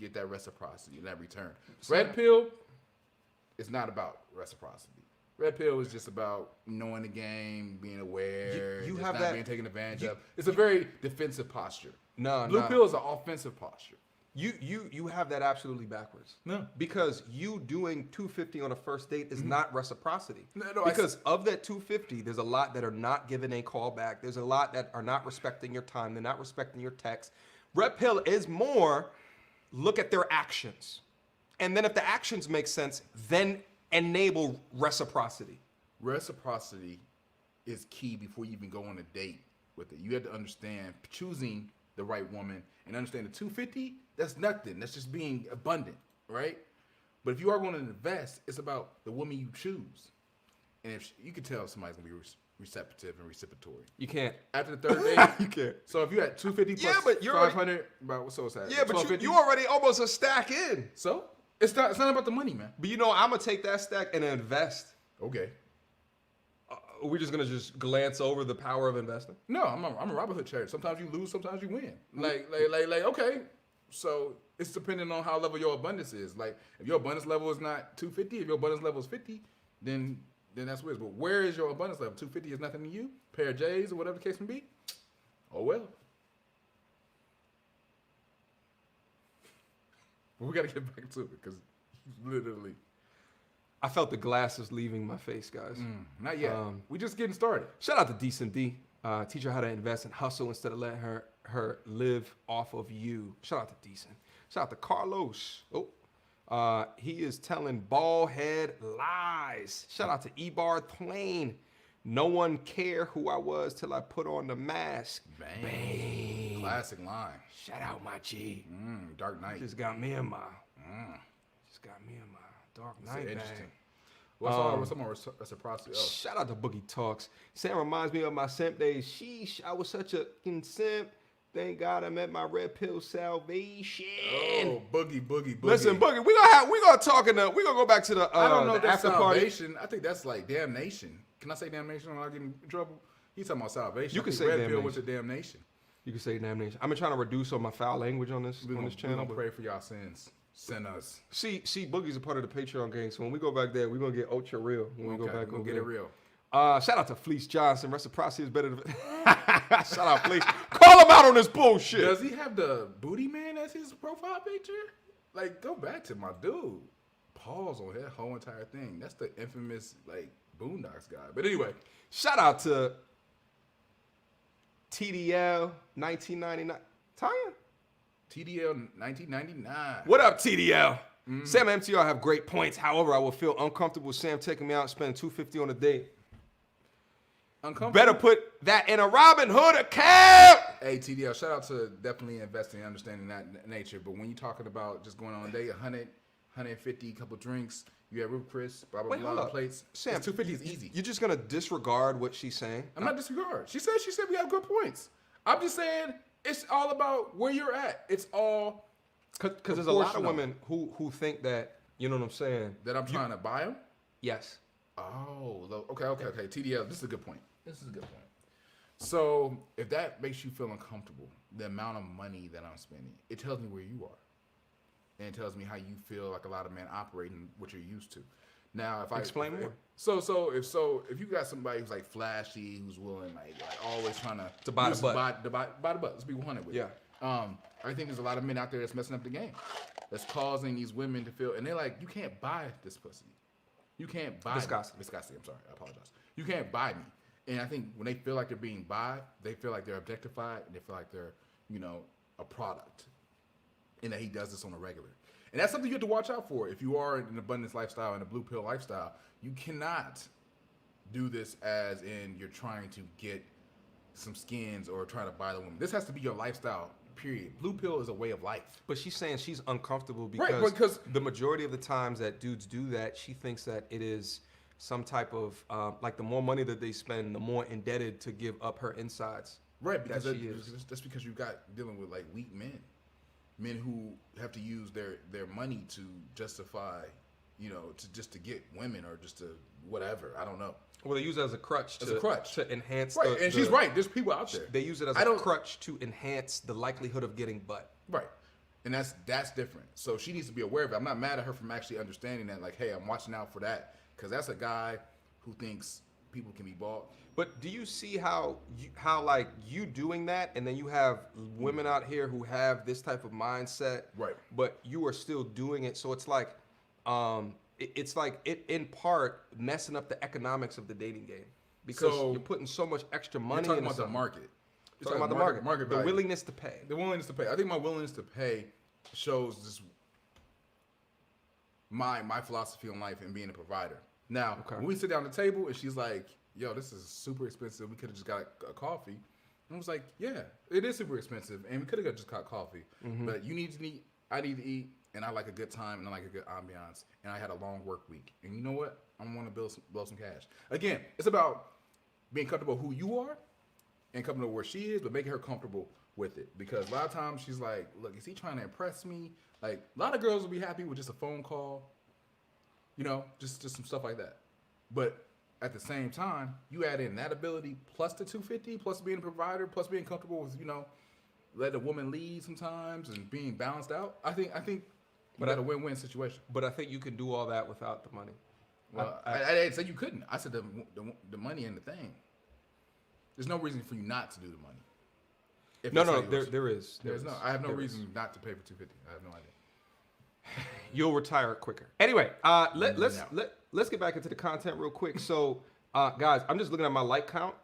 get that reciprocity and that return. Red pill is not about reciprocity. Red pill is just about knowing the game, being aware, you have not being taken advantage of. It's a very defensive posture. Blue No. pill is an offensive posture. You have that absolutely backwards. No. Because you doing 250 on a first date is not reciprocity. No, because of that 250, there's a lot that are not giving a call back. There's a lot that are not respecting your time. They're not respecting your text. Red pill is more look at their actions. And then if the actions make sense, then enable reciprocity. Reciprocity is key before you even go on a date with it. You have to understand choosing the right woman and understand the 250, that's nothing. That's just being abundant, right? But if you are going to invest, it's about the woman you choose. And if you can tell somebody's going to be receptive and reciprocatory. You can't. After the third date, you can't. So if you had 250 plus but you're 500, so what's that? Yeah, but you already almost a stack in. So it's not about the money, man. But you know, I'm going to take that stack and invest. Okay. We're just gonna just glance over the power of investing. No, I'm a Robin Hood trader. Sometimes you lose, sometimes you win. Like okay. So it's depending on how level your abundance is. Like if your abundance level is not 250, if your abundance level is 50, then that's weird. But where is your abundance level? 250 is nothing to you. Pair of J's or whatever the case may be. Oh well. But we gotta get back to it because literally. I felt the glasses leaving my face, guys. Not yet. We just getting started. Shout out to Decent D. Teach her how to invest and hustle instead of letting her live off of you. Shout out to Decent. Shout out to Carlos. He is telling bald head lies. Shout out to Ebar Twain. No one cared who I was till I put on the mask. Bang. Classic line. Shout out my G. Dark Knight. Just got me in my Dark Knight. Interesting. What's some more reciprocity? Shout out to Boogie Talks. Sam reminds me of my simp days. Sheesh, I was such a simp. Thank God I met my red pill salvation. Oh, boogie. Listen, Boogie, we gonna go back to the I don't know if that's after salvation. party. I think that's like damnation. Can I say damnation when I get in trouble? He's talking about salvation. You can say red damnation. pill went to damnation. You can say damnation. I've been trying to reduce all my foul language on this channel. We're gonna pray for y'all sins. Send us. See, Boogie's a part of the Patreon gang, so when we go back there, we're gonna get ultra real. When we go back, we'll get it real. Shout out to Fleece Johnson. Reciprocity is better than. Shout out Fleece. Call him out on this bullshit. Does he have the booty man as his profile picture? Like, go back to my dude. Pause on that whole entire thing. That's the infamous like Boondocks guy. But anyway, shout out to TDL 1999. Tanya. TDL 1999. What up, TDL? Sam and MTR have great points. However, I will feel uncomfortable with Sam taking me out and spending $250 on a date. Uncomfortable? Better put that in a Robin Hood account. Hey, TDL, shout out to definitely investing and understanding that nature. But when you're talking about just going on a date, 100, 150, couple drinks, you have Recourse, blah, blah, blah, plates. Sam, 250 is easy. You're just going to disregard what she's saying? I'm not disregard. She said we have good points. I'm just saying it's all about where you're at. It's all because there's a lot of women who think that, you know what I'm saying? That I'm trying to buy them? Yes. Oh, okay. TDL, this is a good point. So if that makes you feel uncomfortable, the amount of money that I'm spending, it tells me where you are. And it tells me how you feel like a lot of men operate and what you're used to. Now, if I explain more. If you got somebody who's like flashy, who's willing, like always trying to buy the butt. buy the butt. Let's be 100 with it. Yeah. I think there's a lot of men out there that's messing up the game. That's causing these women to feel, and they're like, you can't buy this pussy. You can't buy Viscosity. Viscosity. I'm sorry. I apologize. You can't buy me. And I think when they feel like they're being bought, they feel like they're objectified, and they feel like they're, a product. And that he does this on a regular. And that's something you have to watch out for. If you are in an abundance lifestyle and a blue pill lifestyle, you cannot do this as in you're trying to get some skins or trying to buy the woman. This has to be your lifestyle, period. Blue pill is a way of life. But she's saying she's uncomfortable because the majority of the times that dudes do that, she thinks that it is some type of, like the more money that they spend, the more indebted to give up her insides. Right, because that's because you got dealing with like weak men. Men who have to use their money to justify, to get women or just to whatever. I don't know. Well, they use it as a crutch to enhance. Right, and she's right. There's people out there. They use it as a crutch to enhance the likelihood of getting butt. Right, and that's different. So she needs to be aware of it. I'm not mad at her from actually understanding that. Like, hey, I'm watching out for that because that's a guy who thinks people can be bought. But do you see how like you doing that, and then you have women out here who have this type of mindset, right? But you are still doing it, so it's like, it in part messing up the economics of the dating game because you're putting so much extra money. You're talking about the market. You're talking about the market. The willingness to pay. The willingness to pay. I think my willingness to pay shows just my philosophy on life and being a provider. Now, when we sit down at the table and she's like, yo, this is super expensive. We could have just got a coffee. And I was like, yeah, it is super expensive. And we could have just got coffee. Mm-hmm. But you need to eat. I need to eat. And I like a good time. And I like a good ambiance. And I had a long work week. And you know what? I want to blow some cash. Again, it's about being comfortable who you are and comfortable where she is, but making her comfortable with it. Because a lot of times she's like, look, is he trying to impress me? Like, a lot of girls will be happy with just a phone call. Just some stuff like that. But at the same time, you add in that ability plus the 250, plus being a provider, plus being comfortable with, let a woman lead sometimes and being balanced out. I think you got a win-win situation. But I think you can do all that without the money. Well, I didn't say you couldn't. I said the money and the thing. There's no reason for you not to do the money. No, there is. I have no reason not to pay for 250. I have no idea. You'll retire quicker. Anyway, let's get back into the content real quick. So, guys, I'm just looking at my like count.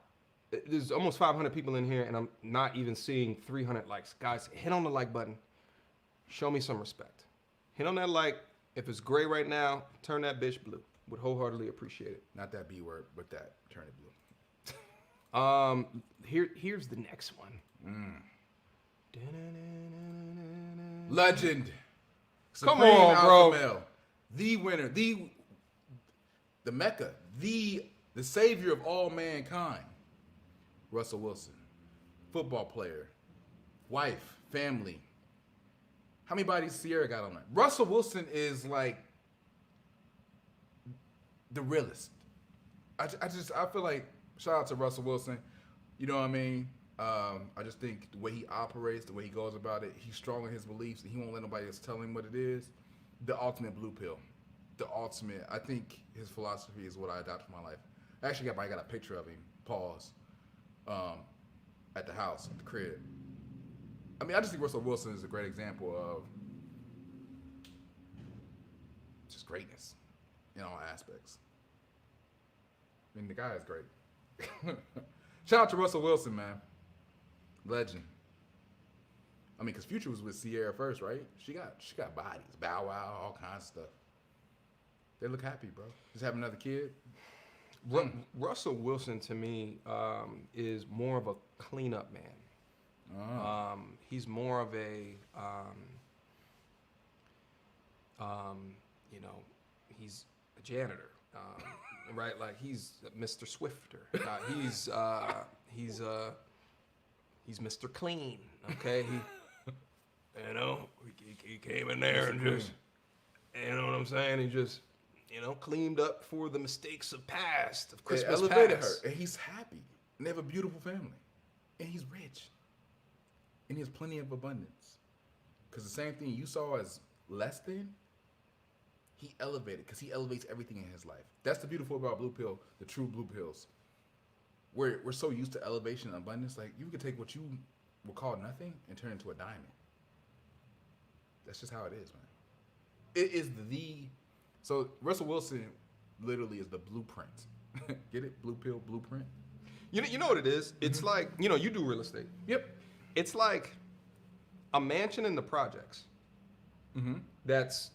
There's almost 500 people in here, and I'm not even seeing 300 likes. Guys, hit on the like button. Show me some respect. Hit on that like. If it's gray right now, turn that bitch blue. Would wholeheartedly appreciate it. Not that B word, but that. Turn it blue. Here's the next one. Legend. Come on, bro. Male, the winner, the Mecca, the savior of all mankind. Russell Wilson, football player, wife, family. How many bodies Sierra got on that? Russell Wilson is like the realest. I feel like shout out to Russell Wilson. You know what I mean? I just think the way he operates, the way he goes about it, he's strong in his beliefs, and he won't let nobody else tell him what it is. The ultimate blue pill. The ultimate. I think his philosophy is what I adopt for my life. I actually got a picture of him, pause, at the house, at the crib. I mean, I just think Russell Wilson is a great example of just greatness in all aspects. I mean, the guy is great. Shout out to Russell Wilson, man. Legend. I mean, because Future was with Sierra first, right? She got bodies, Bow Wow, all kinds of stuff. They look happy, bro. Just have another kid. Russell Wilson to me is more of a cleanup man. Oh. He's more of a, he's a janitor, right? Like he's Mr. Swifter. He's Mr. Clean. Okay, he came in there and just, you know what I'm saying? He just cleaned up for the mistakes of past, of Christmas elevated past. her, and he's happy, and they have a beautiful family, and he's rich, and he has plenty of abundance. Because the same thing you saw as less than, he elevated, because he elevates everything in his life. That's the beautiful about blue pill, the true blue pills. We're so used to elevation and abundance, like you could take what you would call nothing and turn it into a diamond. That's just how it is, man. It is so Russell Wilson literally is the blueprint. Get it? Blue pill blueprint. You know what it is? It's like, you do real estate. Yep. It's like a mansion in the projects that's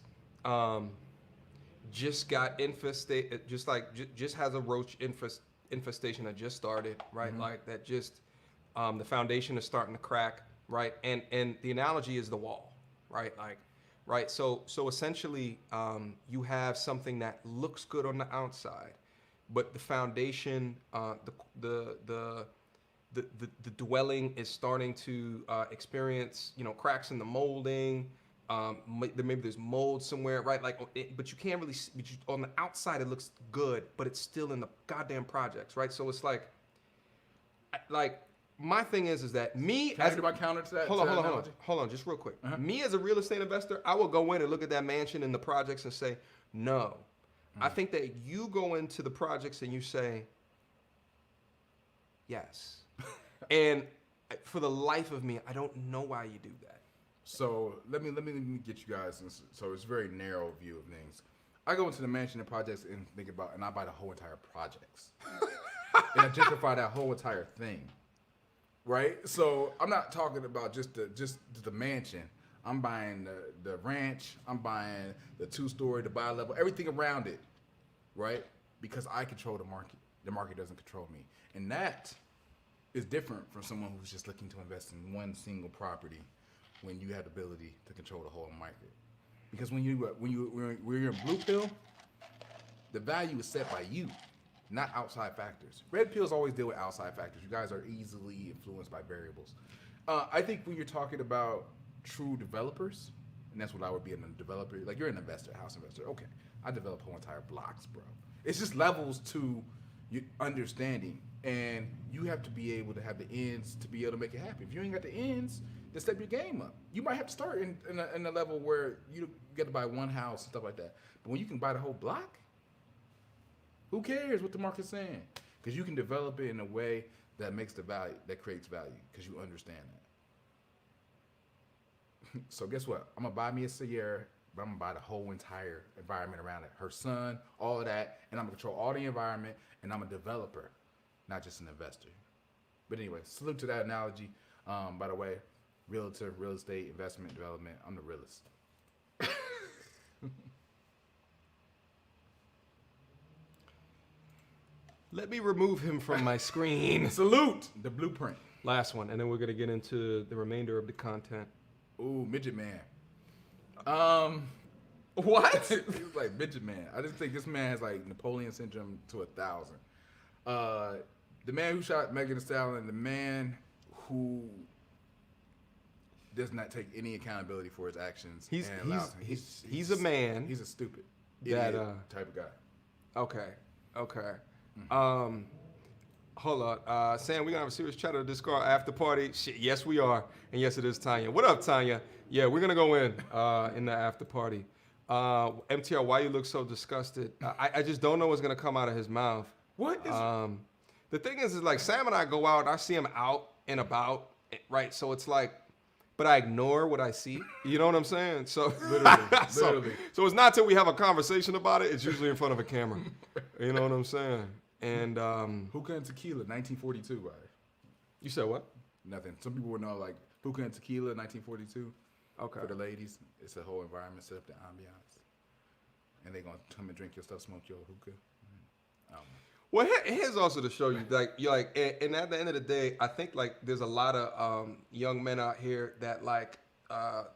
just got infested, just has a roach infestation that just started, right? Like that just, the foundation is starting to crack, right? And the analogy is the wall, right? Like, right. So essentially, you have something that looks good on the outside, but the foundation, the dwelling is starting to experience, cracks in the molding. Maybe there's mold somewhere, right? Like, but you can't really see, on the outside it looks good, but it's still in the goddamn projects, right? So it's like my thing is that me Can I do my counter to that? Hold on, just real quick. Me as a real estate investor, I will go in and look at that mansion and the projects and say, no. I think that you go into the projects and you say, yes. And for the life of me, I don't know why you do that. So let me get you guys. So it's a very narrow view of things. I go into the mansion and projects and think about, and I buy the whole entire projects, and I gentrify that whole entire thing, right? So I'm not talking about just the mansion. I'm buying the ranch. I'm buying the 2-story, the bi-level, everything around it, right? Because I control the market. The market doesn't control me, and that is different from someone who's just looking to invest in one single property. When you have the ability to control the whole market, because when you're in blue pill, the value is set by you, not outside factors. Red pills always deal with outside factors. You guys are easily influenced by variables. I think when you're talking about true developers, and that's what I would be in a developer. Like you're an investor, a house investor. Okay, I develop whole entire blocks, bro. It's just levels to your understanding, and you have to be able to have the ends to be able to make it happen. If you ain't got the ends, then step your game up. You might have to start in a level where you get to buy one house and stuff like that. But when you can buy the whole block, who cares what the market's saying? Because you can develop it in a way that makes the value, that creates value, because you understand that. So guess what? I'm gonna buy me a Sierra, but I'm gonna buy the whole entire environment around it. Her son, all of that, and I'm gonna control all the environment, and I'm a developer, not just an investor. But anyway, salute to that analogy. By the way, realtor, real estate, investment, development. I'm the realist. Let me remove him from my screen. Salute the blueprint. Last one, and then we're gonna get into the remainder of the content. Ooh, midget man. What? He's like midget man. I just think this man has like Napoleon syndrome to 1,000. The man who shot Megan Thee Stallion, the man who does not take any accountability for his actions. He's a man. He's a stupid idiot type of guy. Okay. Hold on. Sam, we're gonna have a serious chat on the Discord after party. Shit, yes we are. And yes it is Tanya. What up, Tanya? Yeah, we're gonna go in the after party. MTR, why you look so disgusted? I just don't know what's gonna come out of his mouth. What is the thing is like Sam and I go out and I see him out and about, right? So it's like, but I ignore what I see. You know what I'm saying? So literally. So it's not till we have a conversation about it. It's usually in front of a camera. You know what I'm saying? And Hookah and Tequila, 1942, right? You said what? Nothing. Some people would know like Hookah and Tequila, 1942. Okay. For the ladies, it's a whole environment set up, the ambiance, and they gonna come and drink your stuff, smoke your hookah. Well, here's also to show you, like, you're like, and at the end of the day, I think like there's a lot of young men out here that like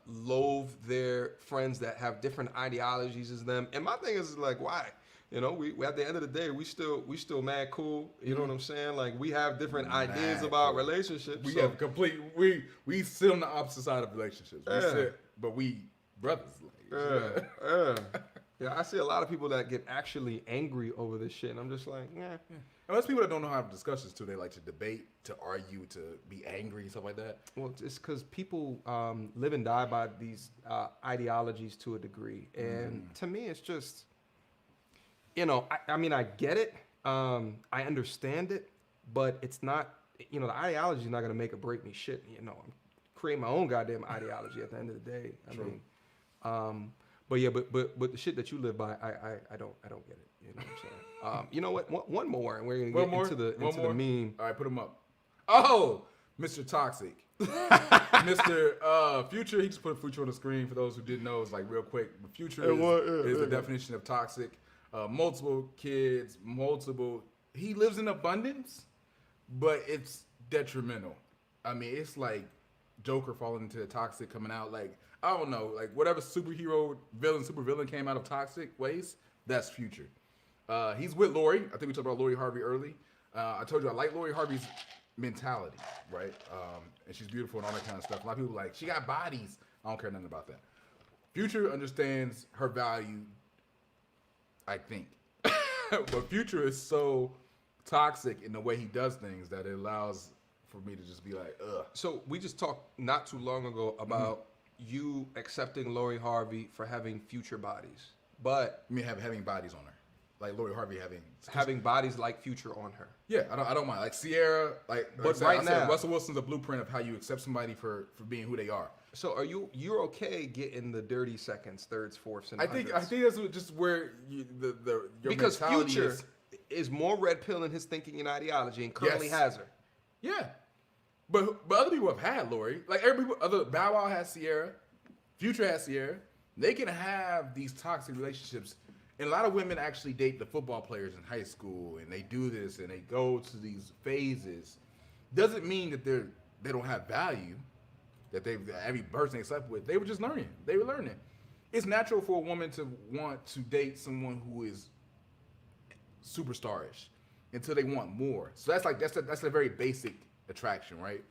loathe their friends that have different ideologies as them. And my thing is like, why? You know, we at the end of the day, we still mad cool. You know what I'm saying? Like we have different ideas about relationships. We have complete. We sit on the opposite side of relationships. We sit, but we brothers. Like, Yeah, I see a lot of people that get actually angry over this shit, and I'm just like, yeah. And there's people that don't know how to have discussions too. They like to debate, to argue, to be angry, and stuff like that. Well, it's because people live and die by these ideologies to a degree, and to me, it's just, I mean, I get it, I understand it, but it's not, the ideology is not gonna make or break me. Shit, I'm creating my own goddamn ideology at the end of the day. I mean, but yeah, but the shit that you live by, I don't get it. You know what I'm saying? You know what? One more, and we're gonna get into the meme. All right, put him up. Oh, Mr. Toxic, Mr. Future. He just put Future on the screen for those who didn't know. It's like real quick. Future is the definition of toxic. Multiple kids, He lives in abundance, but it's detrimental. I mean, it's like Joker falling into the toxic, coming out like. I don't know, like whatever super villain came out of toxic waste, that's Future. He's with Lori. I think we talked about Lori Harvey early. I told you I like Lori Harvey's mentality, right? And she's beautiful and all that kind of stuff. A lot of people are like, she got bodies. I don't care nothing about that. Future understands her value, I think. But Future is so toxic in the way he does things that it allows for me to just be like, ugh. So we just talked not too long ago about you accepting Lori Harvey for having Future bodies, but I mean having bodies on her, like Lori Harvey having bodies like Future on her. Yeah, I don't mind. Like Sierra, but right now Russell Wilson's a blueprint of how you accept somebody for being who they are. So you're okay getting the dirty seconds, thirds, fourths, and I think that's just where your because Future is more red pill in his thinking and ideology, and currently has her. Yeah. But other people have had Lori. Like Bow Wow has Sierra, Future has Sierra. They can have these toxic relationships. And a lot of women actually date the football players in high school, and they do this, and they go to these phases. Doesn't mean that they don't have value, that every person they slept with. They were just learning. They were learning. It's natural for a woman to want to date someone who is superstarish until they want more. So that's a very basic attraction, right?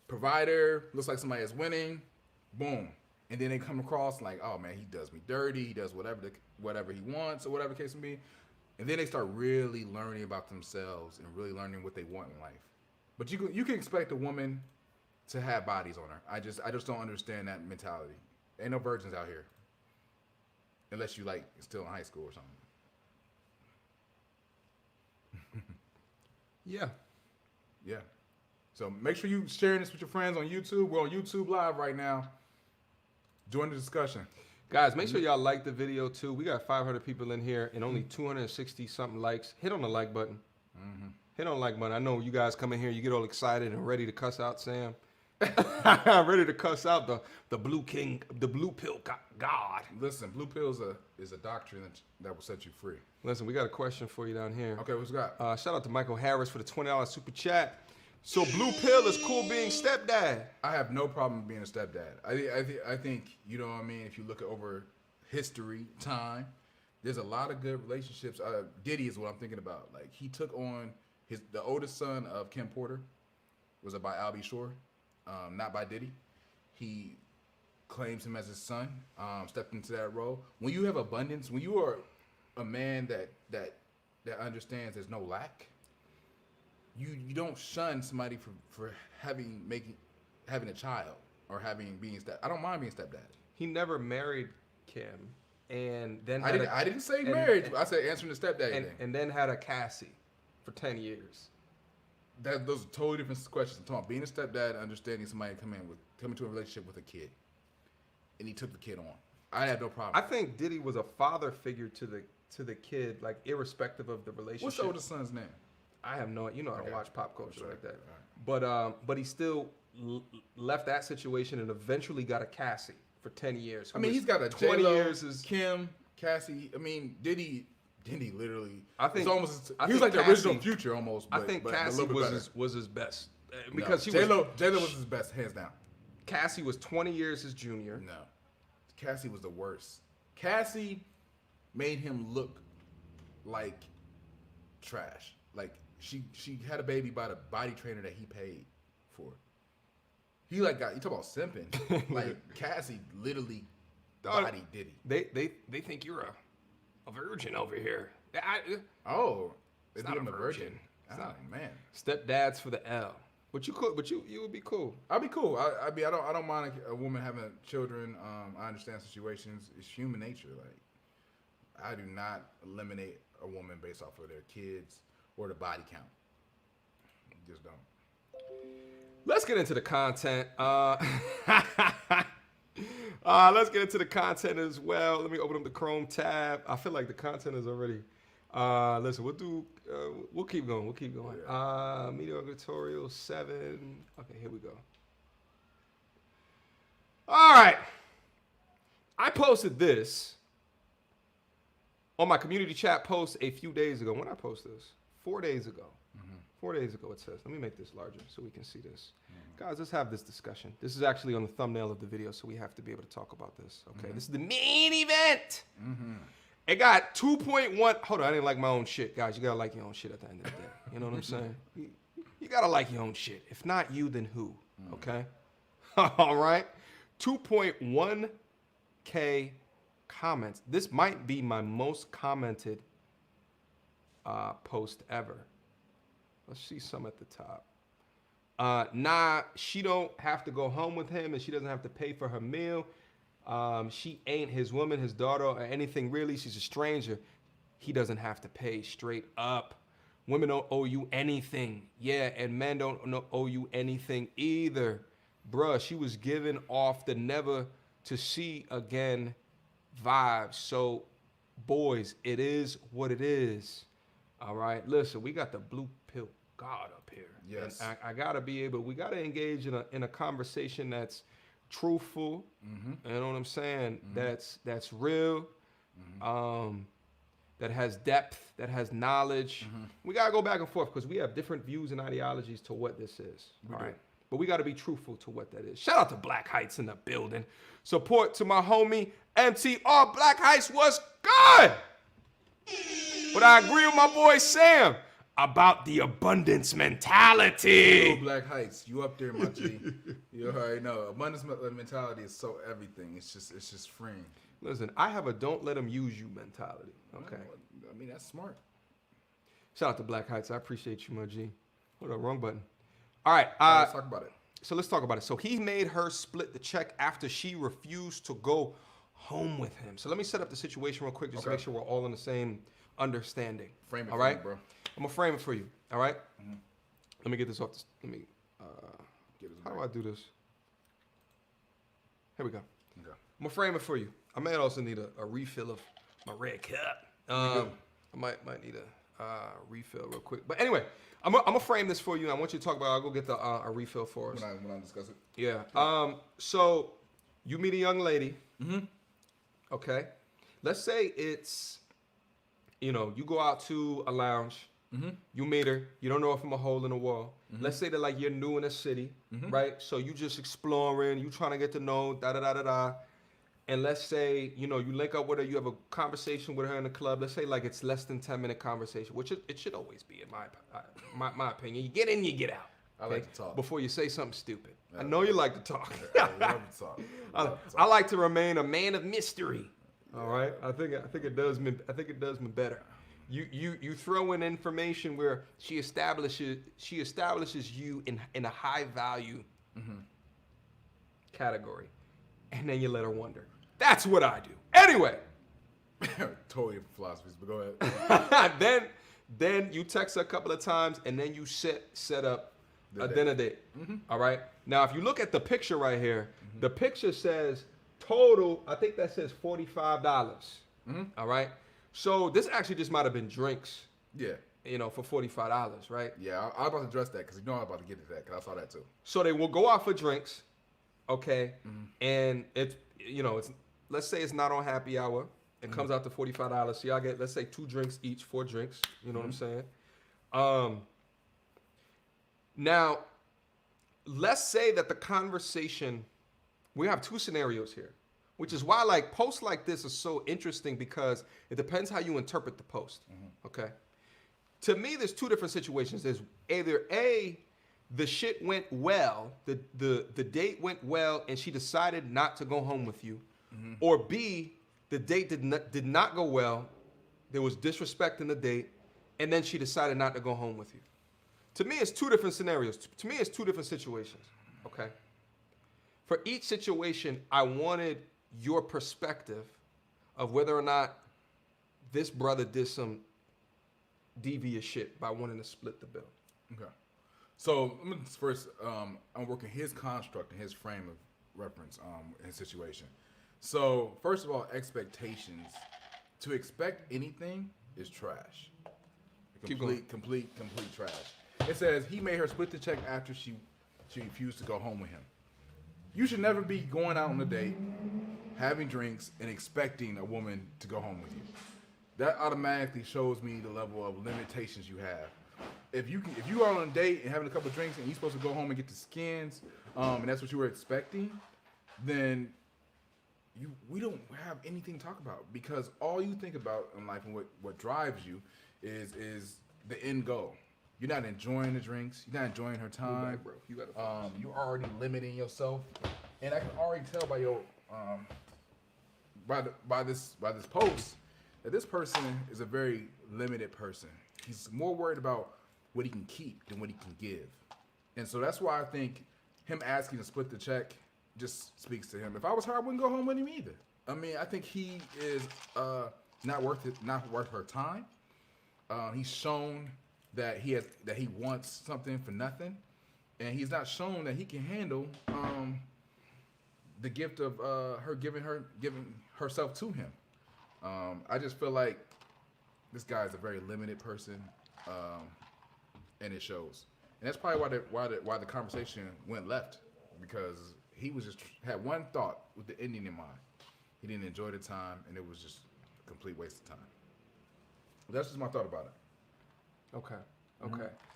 Provider, looks like somebody is winning, boom. And then they come across like, oh man, he does me dirty, he does whatever he wants, or whatever the case may be. And then they start really learning about themselves and really learning what they want in life. But you can expect a woman to have bodies on her. I just don't understand that mentality. Ain't no virgins out here. Unless you like still in high school or something. Yeah. Yeah. So make sure you sharing this with your friends on YouTube. We're on YouTube Live right now. Join the discussion. Guys, make sure y'all like the video too. We got 500 people in here and only 260 something likes. Hit on the like button. Hit on the like button. I know you guys come in here, you get all excited and ready to cuss out Sam. Ready to cuss out the blue king, the blue pill god. Listen, blue pill is a doctrine that will set you free. Listen, we got a question for you down here. Okay, what's got? Shout out to Michael Harris for the $20 super chat. So blue pill is cool being stepdad. I have no problem being a stepdad. I think, you know what I mean, if you look at over history, time, there's a lot of good relationships. Diddy is what I'm thinking about. Like, he took on the oldest son of Kim Porter, was it by Albie Shore, not by Diddy. He claims him as his son, stepped into that role. When you have abundance, when you are a man that understands there's no lack, you don't shun somebody for having a child or being step. I don't mind being stepdad. He never married Kim, and then I didn't say marriage. I said answering the stepdad thing. And then had a Cassie for 10 years. Those are totally different questions. I'm talking about being a stepdad, understanding somebody coming to a relationship with a kid, and he took the kid on. I had no problem. I think Diddy was a father figure to the kid, like irrespective of the relationship. What's the oldest son's name? I have no, I don't watch pop culture Sure. like that. Right. But he still left that situation and eventually got a Cassie for 10 years. I mean, he's got a 20 J-Lo, years is Kim, Cassie. I mean, Diddy literally. I think it's almost. I He was think like the Cassie, original Future almost. But, I think but Cassie a little bit was his best because J-Lo was his best, hands down. Cassie was 20 years his junior. No, Cassie was the worst. Cassie made him look like trash. Like she had a baby by the body trainer that he paid for. He you talk about simping. Like Cassie literally body Diddy. They think you're a virgin over here. They think I'm a virgin. Oh man. Stepdads for the L. But you could, you would be cool. I'd be cool. I mean, I don't mind a woman having children. I understand situations. It's human nature. Like, I do not eliminate a woman based off of their kids or the body count. Just don't. Let's get into the content. Let's get into the content as well. Let me open up the Chrome tab. I feel like the content is already. Listen, we'll keep going. We'll keep going. Mediocre tutorial 7. Okay, here we go. All right. I posted this on my community chat post a few days ago. When I post this? 4 days ago. 4 days ago, it says. Let me make this larger so we can see this. Guys, let's have this discussion. This is actually on the thumbnail of the video, so we have to be able to talk about this. Okay, this is the main event. It got 2.1. Hold on, I didn't like my own shit. Guys, you got to like your own shit at the end of the day. You know what I'm saying? You got to like your own shit. If not you, then who? Okay? All right? 2.1K comments. This might be my most commented post ever. Let's see some at the top. Nah, she don't have to go home with him and she doesn't have to pay for her meal. She ain't his woman, his daughter, or anything really. She's a stranger. He doesn't have to pay, straight up. Women don't owe you anything. Yeah, and men don't owe you anything either. Bruh, she was giving off the never to see again vibes. So, boys, it is what it is. All right, listen, we got the blue pill God up here. Yes. And I gotta be able, we gotta engage in a conversation that's truthful. You know what I'm saying? That's real. That has depth, that has knowledge. We gotta go back and forth because we have different views and ideologies to what this is. All right. But we gotta be truthful to what that is. Shout out to Black Heights in the building. Support to my homie MTandR. Black Heights was good. But I agree with my boy Sam about the abundance mentality. Yo, Black Heights, you up there, my G. You already know. Abundance mentality is so everything. It's just freeing. Listen, I have a don't let them use you mentality. Okay. Well, I mean, that's smart. Shout out to Black Heights. I appreciate you, my G. Hold on, wrong button. All right. Let's talk about it. So let's talk about it. So he made her split the check after she refused to go home with him. So let me set up the situation real quick just to make sure we're all in the same understanding. Frame it all for right? me, bro. I'm going to frame it for you. All right? Let me get this off. Let me, how do I do this? Here we go. Okay. I'm going to frame it for you. I may also need a refill of my red cup. I might need a refill real quick. But anyway, I'm gonna frame this for you. I want you to talk about. I'll go get a refill for us. When I discuss it. Yeah. So you meet a young lady. Okay. Let's say it's, you go out to a lounge. You meet her. You don't know her from a hole in the wall. Let's say that like you're new in the city, right? So you just exploring. You trying to get to know And let's say, you link up with her, you have a conversation with her in the club. Let's say like it's less than 10-minute conversation, which it should always be in my opinion. You get in, you get out. I like to talk. Before you say something stupid. I know you like to talk. I love to talk. I like to remain a man of mystery. All right? I think it does me better. You throw in information where she establishes you in a high value category. And then you let her wonder. That's what I do. Anyway. Totally philosophies, but go ahead. then you text her a couple of times, and then you set up a dinner date. All right? Now, if you look at the picture right here, the picture says total, I think that says $45. All right? So this actually just might have been drinks. Yeah. For $45, right? Yeah, I was about to address that because I'm about to get to that because I saw that too. So they will go out for drinks, okay? And it's let's say it's not on happy hour. It comes out to $45. So y'all get, let's say 2 drinks each, 4 drinks. You know what I'm saying? Now, let's say that the conversation, we have 2 scenarios here, which is why like posts like this are so interesting because it depends how you interpret the post, okay? To me, there's 2 different situations. There's either A, the shit went well, the date went well, and she decided not to go home with you. or B, the date did not go well, there was disrespect in the date, and then she decided not to go home with you. To me, it's two different scenarios. To me, it's two different situations, okay? For each situation, I wanted your perspective of whether or not this brother did some devious shit by wanting to split the bill. Okay. So first, I'm working his construct and his frame of reference in his situation. So first of all, expectations. To expect anything is trash. Complete trash. It says he made her split the check after she refused to go home with him. You should never be going out on a date, having drinks, and expecting a woman to go home with you. That automatically shows me the level of limitations you have. If you are on a date and having a couple of drinks and you're supposed to go home and get the skins, and that's what you were expecting, then we don't have anything to talk about, because all you think about in life and what drives you is the end goal. You're not enjoying the drinks. You're not enjoying her time. Right, bro. You're already limiting yourself, and I can already tell by your by this post that this person is a very limited person. He's more worried about what he can keep than what he can give, and so that's why I think him asking to split the check just speaks to him. If I was her, I wouldn't go home with him either. I mean, I think he is not worth it, not worth her time. He's shown that he wants something for nothing, and he's not shown that he can handle the gift of her giving herself to him. I just feel like this guy is a very limited person, and it shows. And that's probably why the conversation went left, because he was just had one thought with the ending in mind. He didn't enjoy the time, and it was just a complete waste of time. But that's just my thought about it. Okay.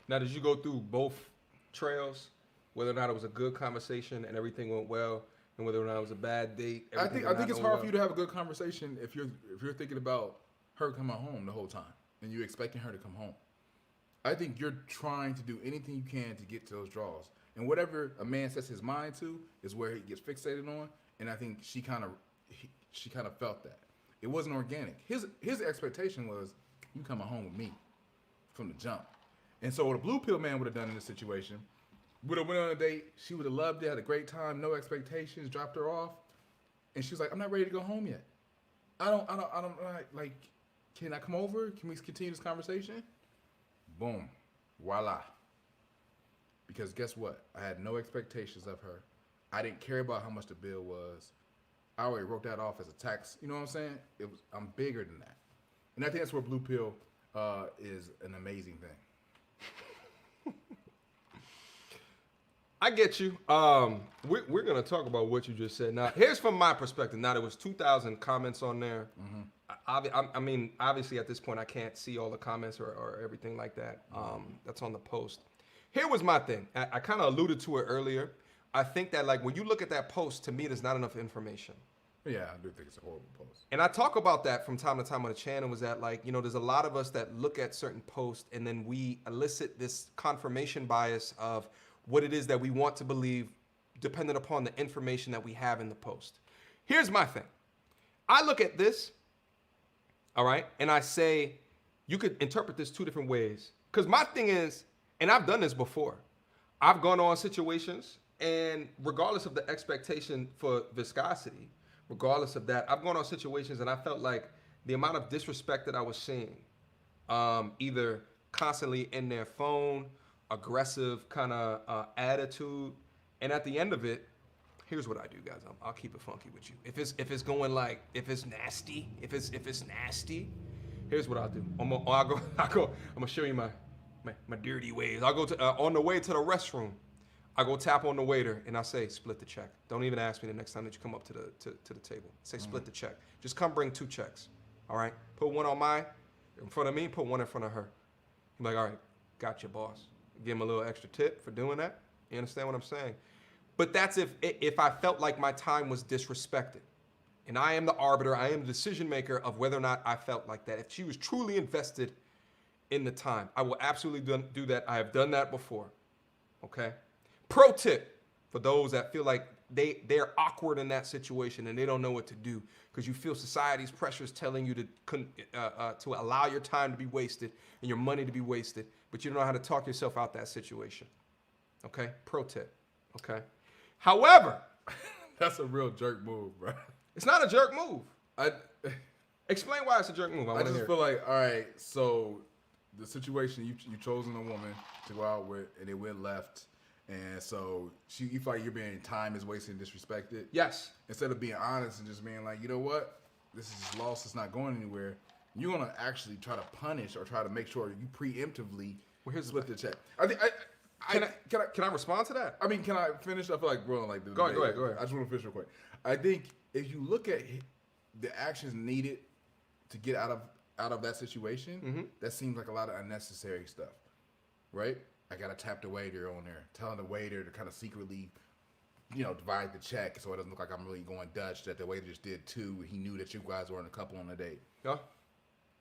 Now, did you go through both trails, whether or not it was a good conversation and everything went well, and whether or not it was a bad date? I think it's hard for you to have a good conversation if you're thinking about her coming home the whole time and you're expecting her to come home. I think you're trying to do anything you can to get to those draws, and whatever a man sets his mind to is where he gets fixated on. And I think she kind of felt that it wasn't organic. His expectation was, you coming home with me from the jump. And so what a blue pill man would have done in this situation, would have went on a date, she would have loved it, had a great time, no expectations, dropped her off, and she was like, I'm not ready to go home yet. I don't like, can I come over? Can we continue this conversation? Boom. Voila. Because guess what? I had no expectations of her. I didn't care about how much the bill was. I already wrote that off as a tax. You know what I'm saying? I'm bigger than that. And I think that's where blue pill is an amazing thing. I get you. We're going to talk about what you just said. Now, here's from my perspective. Now, there was 2,000 comments on there. Mm-hmm. I mean, obviously, at this point, I can't see all the comments or everything like that. That's on the post. Here was my thing. I kind of alluded to it earlier. I think that, like, when you look at that post, to me, there's not enough information. Yeah, I do think it's a horrible post. And I talk about that from time to time on the channel, is that, like, you know, there's a lot of us that look at certain posts and then we elicit this confirmation bias of what it is that we want to believe depending upon the information that we have in the post. Here's my thing. I look at this, all right, and I say, you could interpret this two different ways. Because my thing is, and I've done this before, I've gone on situations, and regardless of the expectation for viscosity, regardless of that, I've gone on situations and I felt like the amount of disrespect that I was seeing, either constantly in their phone, aggressive kind of attitude, and at the end of it, here's what I do, guys. I'll keep it funky with you. If it's going like, if it's nasty, here's what I'll do. I'm gonna show you my dirty ways. I'll go to on the way to the restroom. I go tap on the waiter and I say, split the check. Don't even ask me the next time that you come up to the table. Say, split the check. Just come bring 2 checks. All right? Put one on in front of me, put one in front of her. I'm like, all right, got you, boss. Give him a little extra tip for doing that. You understand what I'm saying? But that's if I felt like my time was disrespected. And I am the arbiter, I am the decision maker of whether or not I felt like that. If she was truly invested in the time, I will absolutely do that. I have done that before. Okay? Pro tip for those that feel like they're awkward in that situation and they don't know what to do because you feel society's pressures telling you to allow your time to be wasted and your money to be wasted, but you don't know how to talk yourself out that situation. Okay, pro tip. Okay, however, that's a real jerk move, bro. It's not a jerk move. Explain why it's a jerk move. I just feel like, all right, so the situation you chosen a woman to go out with and it went left. And so you feel like you're being time is wasted and disrespected. Yes. Instead of being honest and just being like, you know what, this is lost. It's not going anywhere. You're gonna actually try to punish or try to make sure you preemptively split the check. Can I respond to that? I mean, can I finish? I feel like we're on like the go ahead. I just want to finish real quick. I think if you look at the actions needed to get out of that situation, that seems like a lot of unnecessary stuff, right? I gotta tap the waiter on there, telling the waiter to kind of secretly, divide the check so it doesn't look like I'm really going Dutch. That the waiter just did too. He knew that you guys weren't a couple on a date. Yeah.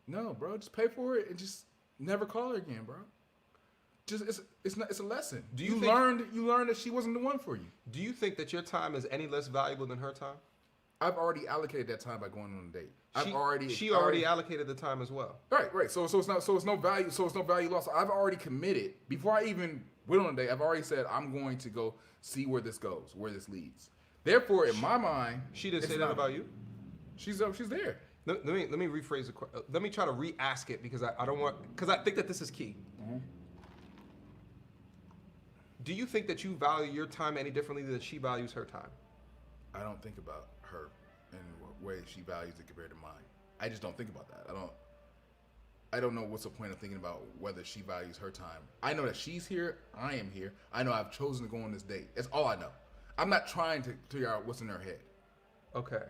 No, bro, just pay for it and just never call her again, bro. Just it's a lesson. You learned that she wasn't the one for you. Do you think that your time is any less valuable than her time? I've already allocated that time by going on a date. She already allocated the time as well. Right. So it's no value lost. I've already committed before I even went on a date. I've already said I'm going to go see where this goes, where this leads. Therefore, in my mind, she didn't say that about you. She's there. Let me rephrase the question. Let me try to re-ask it because I don't want, because I think that this is key. Mm-hmm. Do you think that you value your time any differently than she values her time? I don't think about her in the way she values it compared to mine. I just don't think about that. I don't know what's the point of thinking about whether she values her time. I know that she's here. I am here. I know I've chosen to go on this date. That's all I know. I'm not trying to figure out what's in her head. Okay.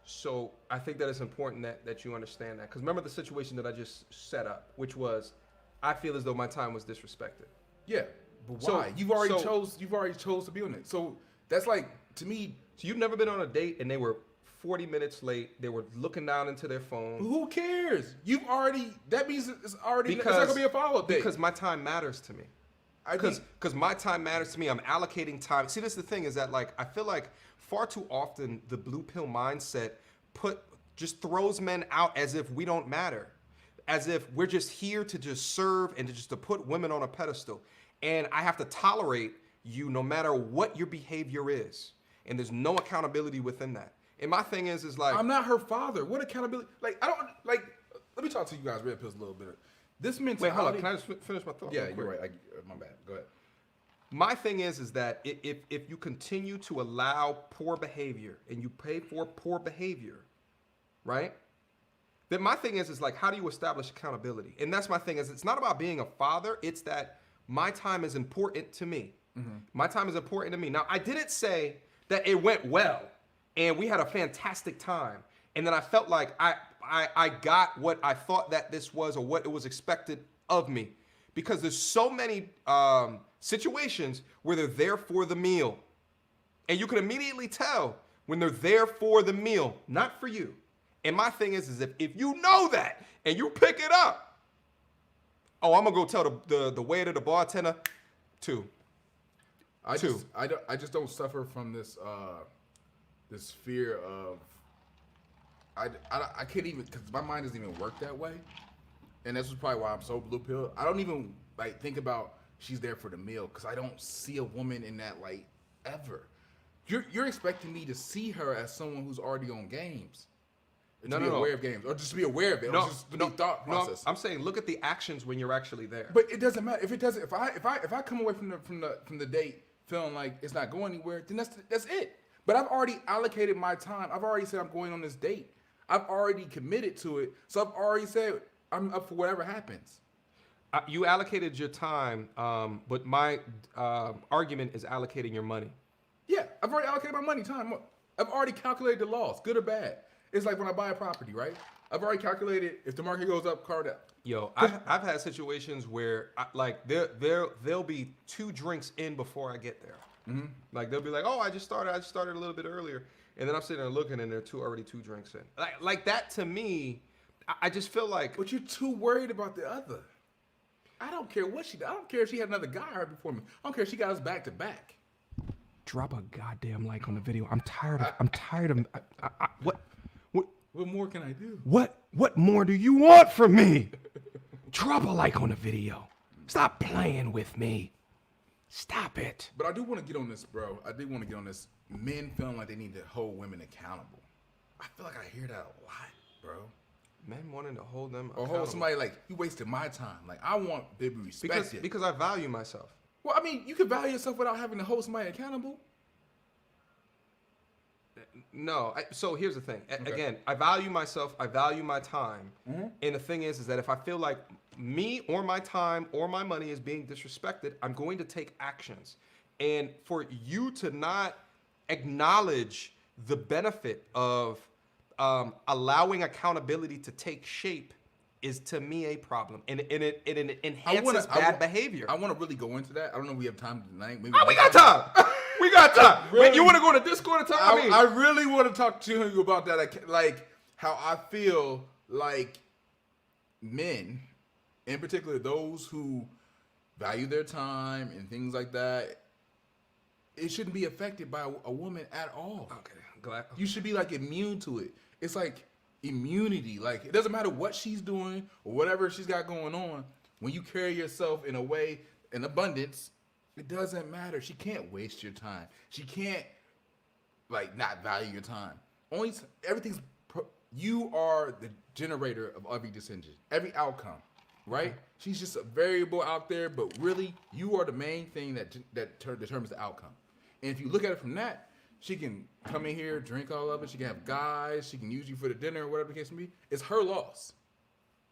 So I think that it's important that you understand that. Because remember the situation that I just set up, which was I feel as though my time was disrespected. Yeah, but why? You've already chose to be on it. So that's like, to me. So you've never been on a date and they were 40 minutes late. They were looking down into their phone. Who cares? That means it's not going to be a follow-up date. Because my time matters to me. Because my time matters to me. I'm allocating time. See, this is the thing is that I feel like far too often the blue pill mindset just throws men out as if we don't matter. As if we're just here to just serve and to put women on a pedestal. And I have to tolerate you no matter what your behavior is. And there's no accountability within that. And my thing is I'm not her father. What accountability? Let me talk to you guys, Red Pills, a little bit. This mentality. Wait, hold on. Can I just finish my thought? Yeah, you're right. My bad. Go ahead. My thing is that if you continue to allow poor behavior and you pay for poor behavior, right? Then my thing is how do you establish accountability? And that's my thing is it's not about being a father. It's that my time is important to me. Mm-hmm. My time is important to me. Now, I didn't say that it went well and we had a fantastic time. And then I felt like I got what I thought that this was or what it was expected of me. Because there's so many situations where they're there for the meal. And you can immediately tell when they're there for the meal, not for you. And my thing is if you know that and you pick it up, I'm gonna go tell the waiter, the bartender, I just don't suffer from this this fear of I can't even, because my mind doesn't even work that way, and this is probably why I'm so blue pill. I don't even think about she's there for the meal because I don't see a woman in that light ever. You're expecting me to see her as someone who's already on games. Aware of games, or just to be aware of it, or just to be thought process. I'm saying look at the actions when you're actually there. But it doesn't matter if I come away from the date feeling like it's not going anywhere, then that's it. But I've already allocated my time. I've already said I'm going on this date. I've already committed to it, so I've already said I'm up for whatever happens. You allocated your time, but my argument is allocating your money. Yeah, I've already allocated my money, time. I've already calculated the loss, good or bad. It's like when I buy a property, right? I've already calculated if the market goes up, car down. Yo, I've had situations where there'll be 2 drinks in before I get there. Mm-hmm. They'll be like, oh, I just started a little bit earlier, and then I'm sitting there looking, and there are already 2 drinks in. Like that to me, I just feel like. But you're too worried about the other. I don't care what she did. I don't care if she had another guy right before me. I don't care if she got us back to back. drop a goddamn like on the video. I'm tired of. What more can I do? What more do you want from me? Drop a like on the video. Stop playing with me. Stop it. But I do want to get on this, bro. I do want to get on this. Men feeling like they need to hold women accountable. I feel like I hear that a lot, bro. Men wanting to hold them or hold somebody like, you wasted my time. Like, I want to be respected. Because I value myself. Well, I mean, you can value yourself without having to hold somebody accountable. No. So here's the thing. Okay. Again, I value myself. I value my time. Mm-hmm. And the thing is that if I feel like me or my time or my money is being disrespected, I'm going to take actions. And for you to not acknowledge the benefit of allowing accountability to take shape is to me a problem, and it enhances bad behavior. I want to really go into that. I don't know if we have time tonight. Maybe we got time. We got time. Really, wait, you want to go to Discord and talk to me? I really want to talk to you about that. Like how I feel like men, in particular those who value their time and things like that, it shouldn't be affected by a woman at all. Okay, glad. You should be like immune to it. It's like immunity. Like, it doesn't matter what she's doing or whatever she's got going on. When you carry yourself in a way, in abundance, it doesn't matter. She can't waste your time. She can't like not value your time. You are the generator of every decision, every outcome, right? Mm-hmm. She's just a variable out there, but really, you are the main thing that determines the outcome. And if you look at it from that, she can come in here, drink all of it. She can have guys. She can use you for the dinner or whatever the case may be. It's her loss.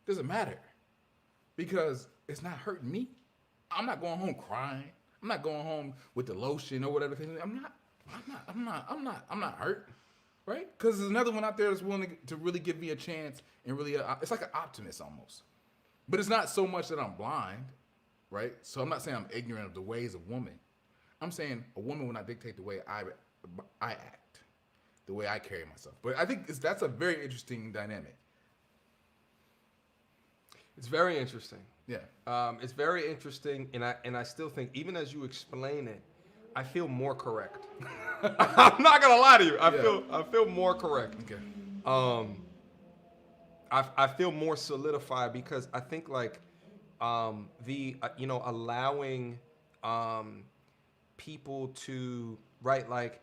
Doesn't matter because it's not hurting me. I'm not going home crying. I'm not going home with the lotion or whatever the case may be. I'm not hurt, right? Because there's another one out there that's willing to really give me a chance and really, it's like an optimist almost. But it's not so much that I'm blind, right? So I'm not saying I'm ignorant of the ways of women. I'm saying a woman will not dictate the way I act, the way I carry myself. But I think that's a very interesting dynamic. It's very interesting. Yeah. It's very interesting, and I still think, even as you explain it, I feel more correct. I'm not gonna lie to you. I feel more correct. Okay. I feel more solidified because I think like allowing people to like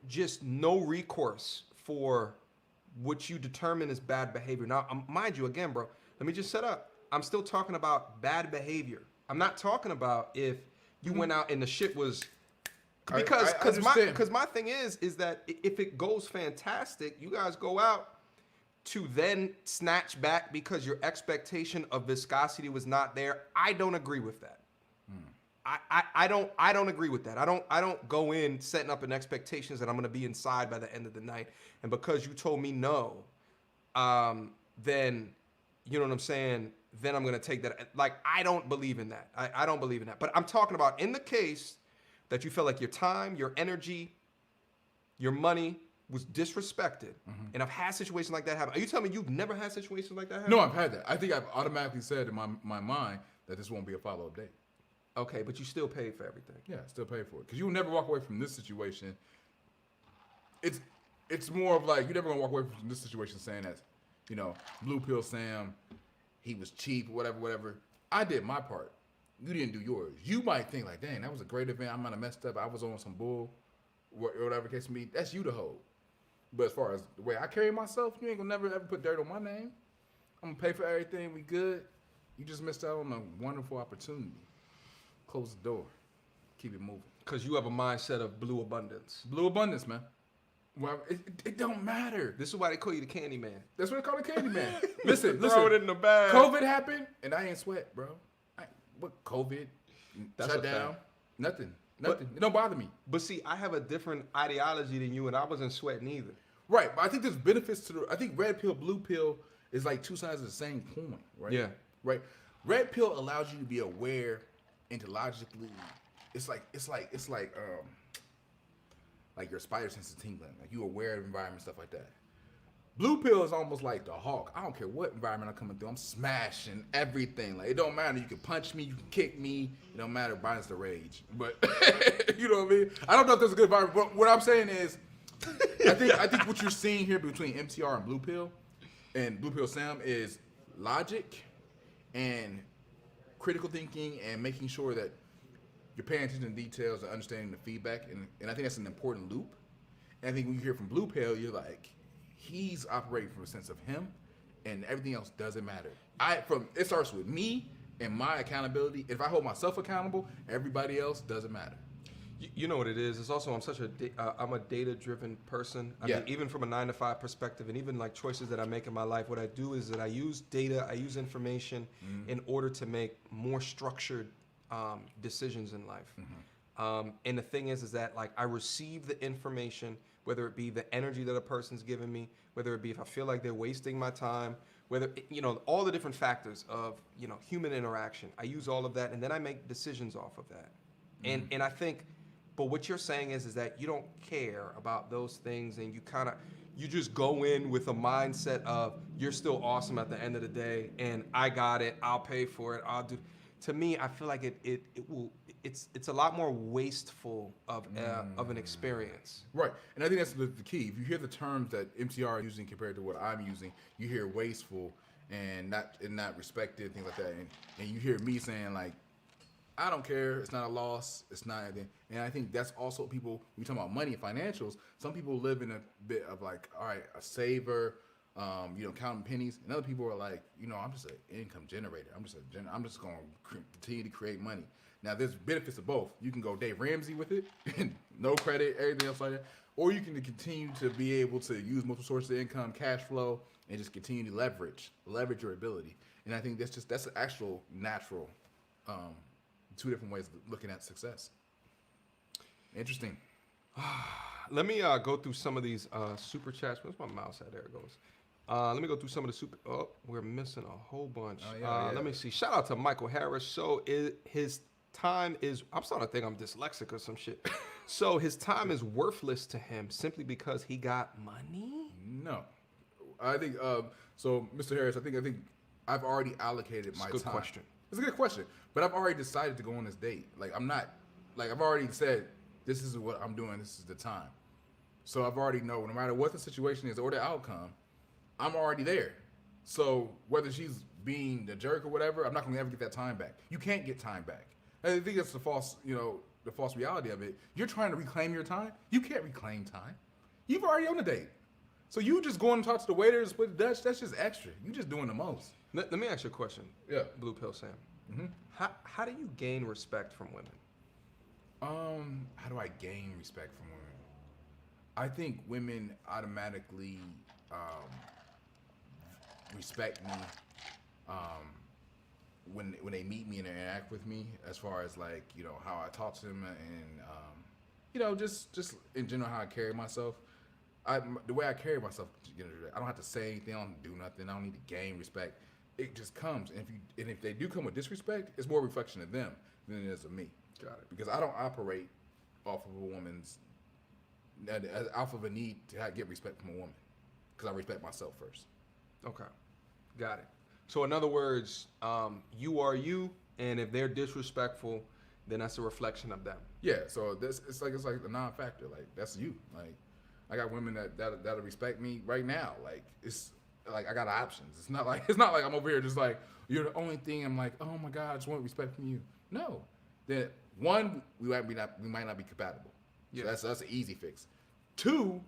just no recourse for what you determine as bad behavior. Now, mind you, again, bro, let me just set up. I'm still talking about bad behavior. I'm not talking about if you went out and the shit was because my thing is that if it goes fantastic, you guys go out to then snatch back because your expectation of viscosity was not there. I don't agree with that. I don't agree with that. I don't go in setting up an expectations that I'm gonna be inside by the end of the night. And because you told me no, then you know what I'm saying? Then I'm gonna take that. Like, I don't believe in that. I don't believe in that. But I'm talking about in the case that you felt like your time, your energy, your money was disrespected. Mm-hmm. And I've had situations like that happen. Are you telling me you've never had situations like that happen? No, I've had that. I think I've automatically said in my mind that this won't be a follow-up date. Okay, but you still paid for everything. Yeah, still paid for it. Because you will never walk away from this situation. It's more of like, you're never going to walk away from this situation saying that, Blue Pill Sam, he was cheap, whatever. I did my part. You didn't do yours. You might think like, dang, that was a great event. I might have messed up. I was on some bull, whatever case may be. That's you to hold. But as far as the way I carry myself, you ain't going to never ever put dirt on my name. I'm going to pay for everything. We good. You just missed out on a wonderful opportunity. Close the door. Keep it moving. Because you have a mindset of blue abundance. Blue abundance, man. Well, it don't matter. This is why they call you the candy man. That's what they call the candy man. listen. Throw it in the bag. COVID happened, and I ain't sweat, bro. What COVID? That's shut down. Nothing. It don't bother me. But see, I have a different ideology than you, and I wasn't sweating either. Right, but I think there's benefits to I think red pill, blue pill is like two sides of the same coin, right? Yeah. Right. Red pill allows you to be aware intelligently. It's like your spider sense is tingling. Like, you aware of environment, stuff like that. Blue pill is almost like the Hawk. I don't care what environment I'm coming through. I'm smashing everything. Like, it don't matter. You can punch me. You can kick me. It don't matter. Mine's the rage. But you know what I mean? I don't know if that's a good environment. But what I'm saying is, I think what you're seeing here between MTR and Blue Pill Sam is logic and critical thinking and making sure that you're paying attention to details and understanding the feedback. And I think that's an important loop. And I think when you hear from Blue Pill, you're like, he's operating from a sense of him, and everything else doesn't matter. It starts with me and my accountability. If I hold myself accountable, everybody else doesn't matter. You know what it is? It's also I'm a data-driven person. I mean, even from a 9-to-5 perspective, and even like choices that I make in my life, what I do is that I use data, I use information in order to make more structured decisions in life. And the thing is that like I receive the information, whether it be the energy that a person's giving me, whether it be if I feel like they're wasting my time, whether, all the different factors of, human interaction. I use all of that, and then I make decisions off of that. And I think, but what you're saying is that you don't care about those things, and you just go in with a mindset of you're still awesome at the end of the day, and I got it, I'll pay for it, I'll do. To me, I feel like it's a lot more wasteful of an experience. Right, and I think that's the key. If you hear the terms that MTR is using compared to what I'm using, you hear wasteful and not respected, things like that, and you hear me saying like, I don't care, it's not a loss, it's not anything. And I think that's also people, when you talk about money and financials, some people live in a bit of like, all right, a saver, counting pennies, and other people are like, I'm just an income generator. I'm just going to continue to create money. Now, there's benefits of both. You can go Dave Ramsey with it, no credit, everything else like that, or you can continue to be able to use multiple sources of income, cash flow, and just continue to leverage your ability. And I think that's an actual natural, two different ways of looking at success. Interesting. Let me go through some of these super chats. Where's my mouse at? There it goes. Let me go through some of the super. Oh, we're missing a whole bunch. Let me see. Shout out to Michael Harris. So his time is. I'm starting to think I'm dyslexic or some shit. So his time is worthless to him simply because he got money. No, I think so, Mr. Harris. I think I've already allocated my time. Good question. It's a good question, but I've already decided to go on this date. Like I've already said, this is what I'm doing. This is the time. So I've already know, no matter what the situation is or the outcome, I'm already there. So whether she's being the jerk or whatever, I'm not going to ever get that time back. You can't get time back. I think that's the false reality of it. You're trying to reclaim your time. You can't reclaim time. You've already on the date. So you just going to talk to the waiter and split the Dutch, that's just extra. You just doing the most. Let me ask you a question. Yeah. Blue Pill Sam. Mm-hmm. How do you gain respect from women? How do I gain respect from women? I think women automatically respect me when they meet me and interact with me, as far as like, how I talk to them and just in general how I carry myself. The way I carry myself, I don't have to say anything, I don't do nothing, I don't need to gain respect. It just comes, and if they do come with disrespect, it's more a reflection of them than it is of me. Got it. Because I don't operate off of a woman's, off of a need to get respect from a woman, because I respect myself first. Okay, got it. So in other words, you are you, and if they're disrespectful, then that's a reflection of them. Yeah. So it's like a non-factor. Like, that's you. Like, I got women that'll respect me right now. Like, it's like I got options. It's not like I'm over here just like, you're the only thing. I'm like, oh my God, I just want respect from you. No. Then one, we might not be compatible. Yeah. So that's an easy fix. Two,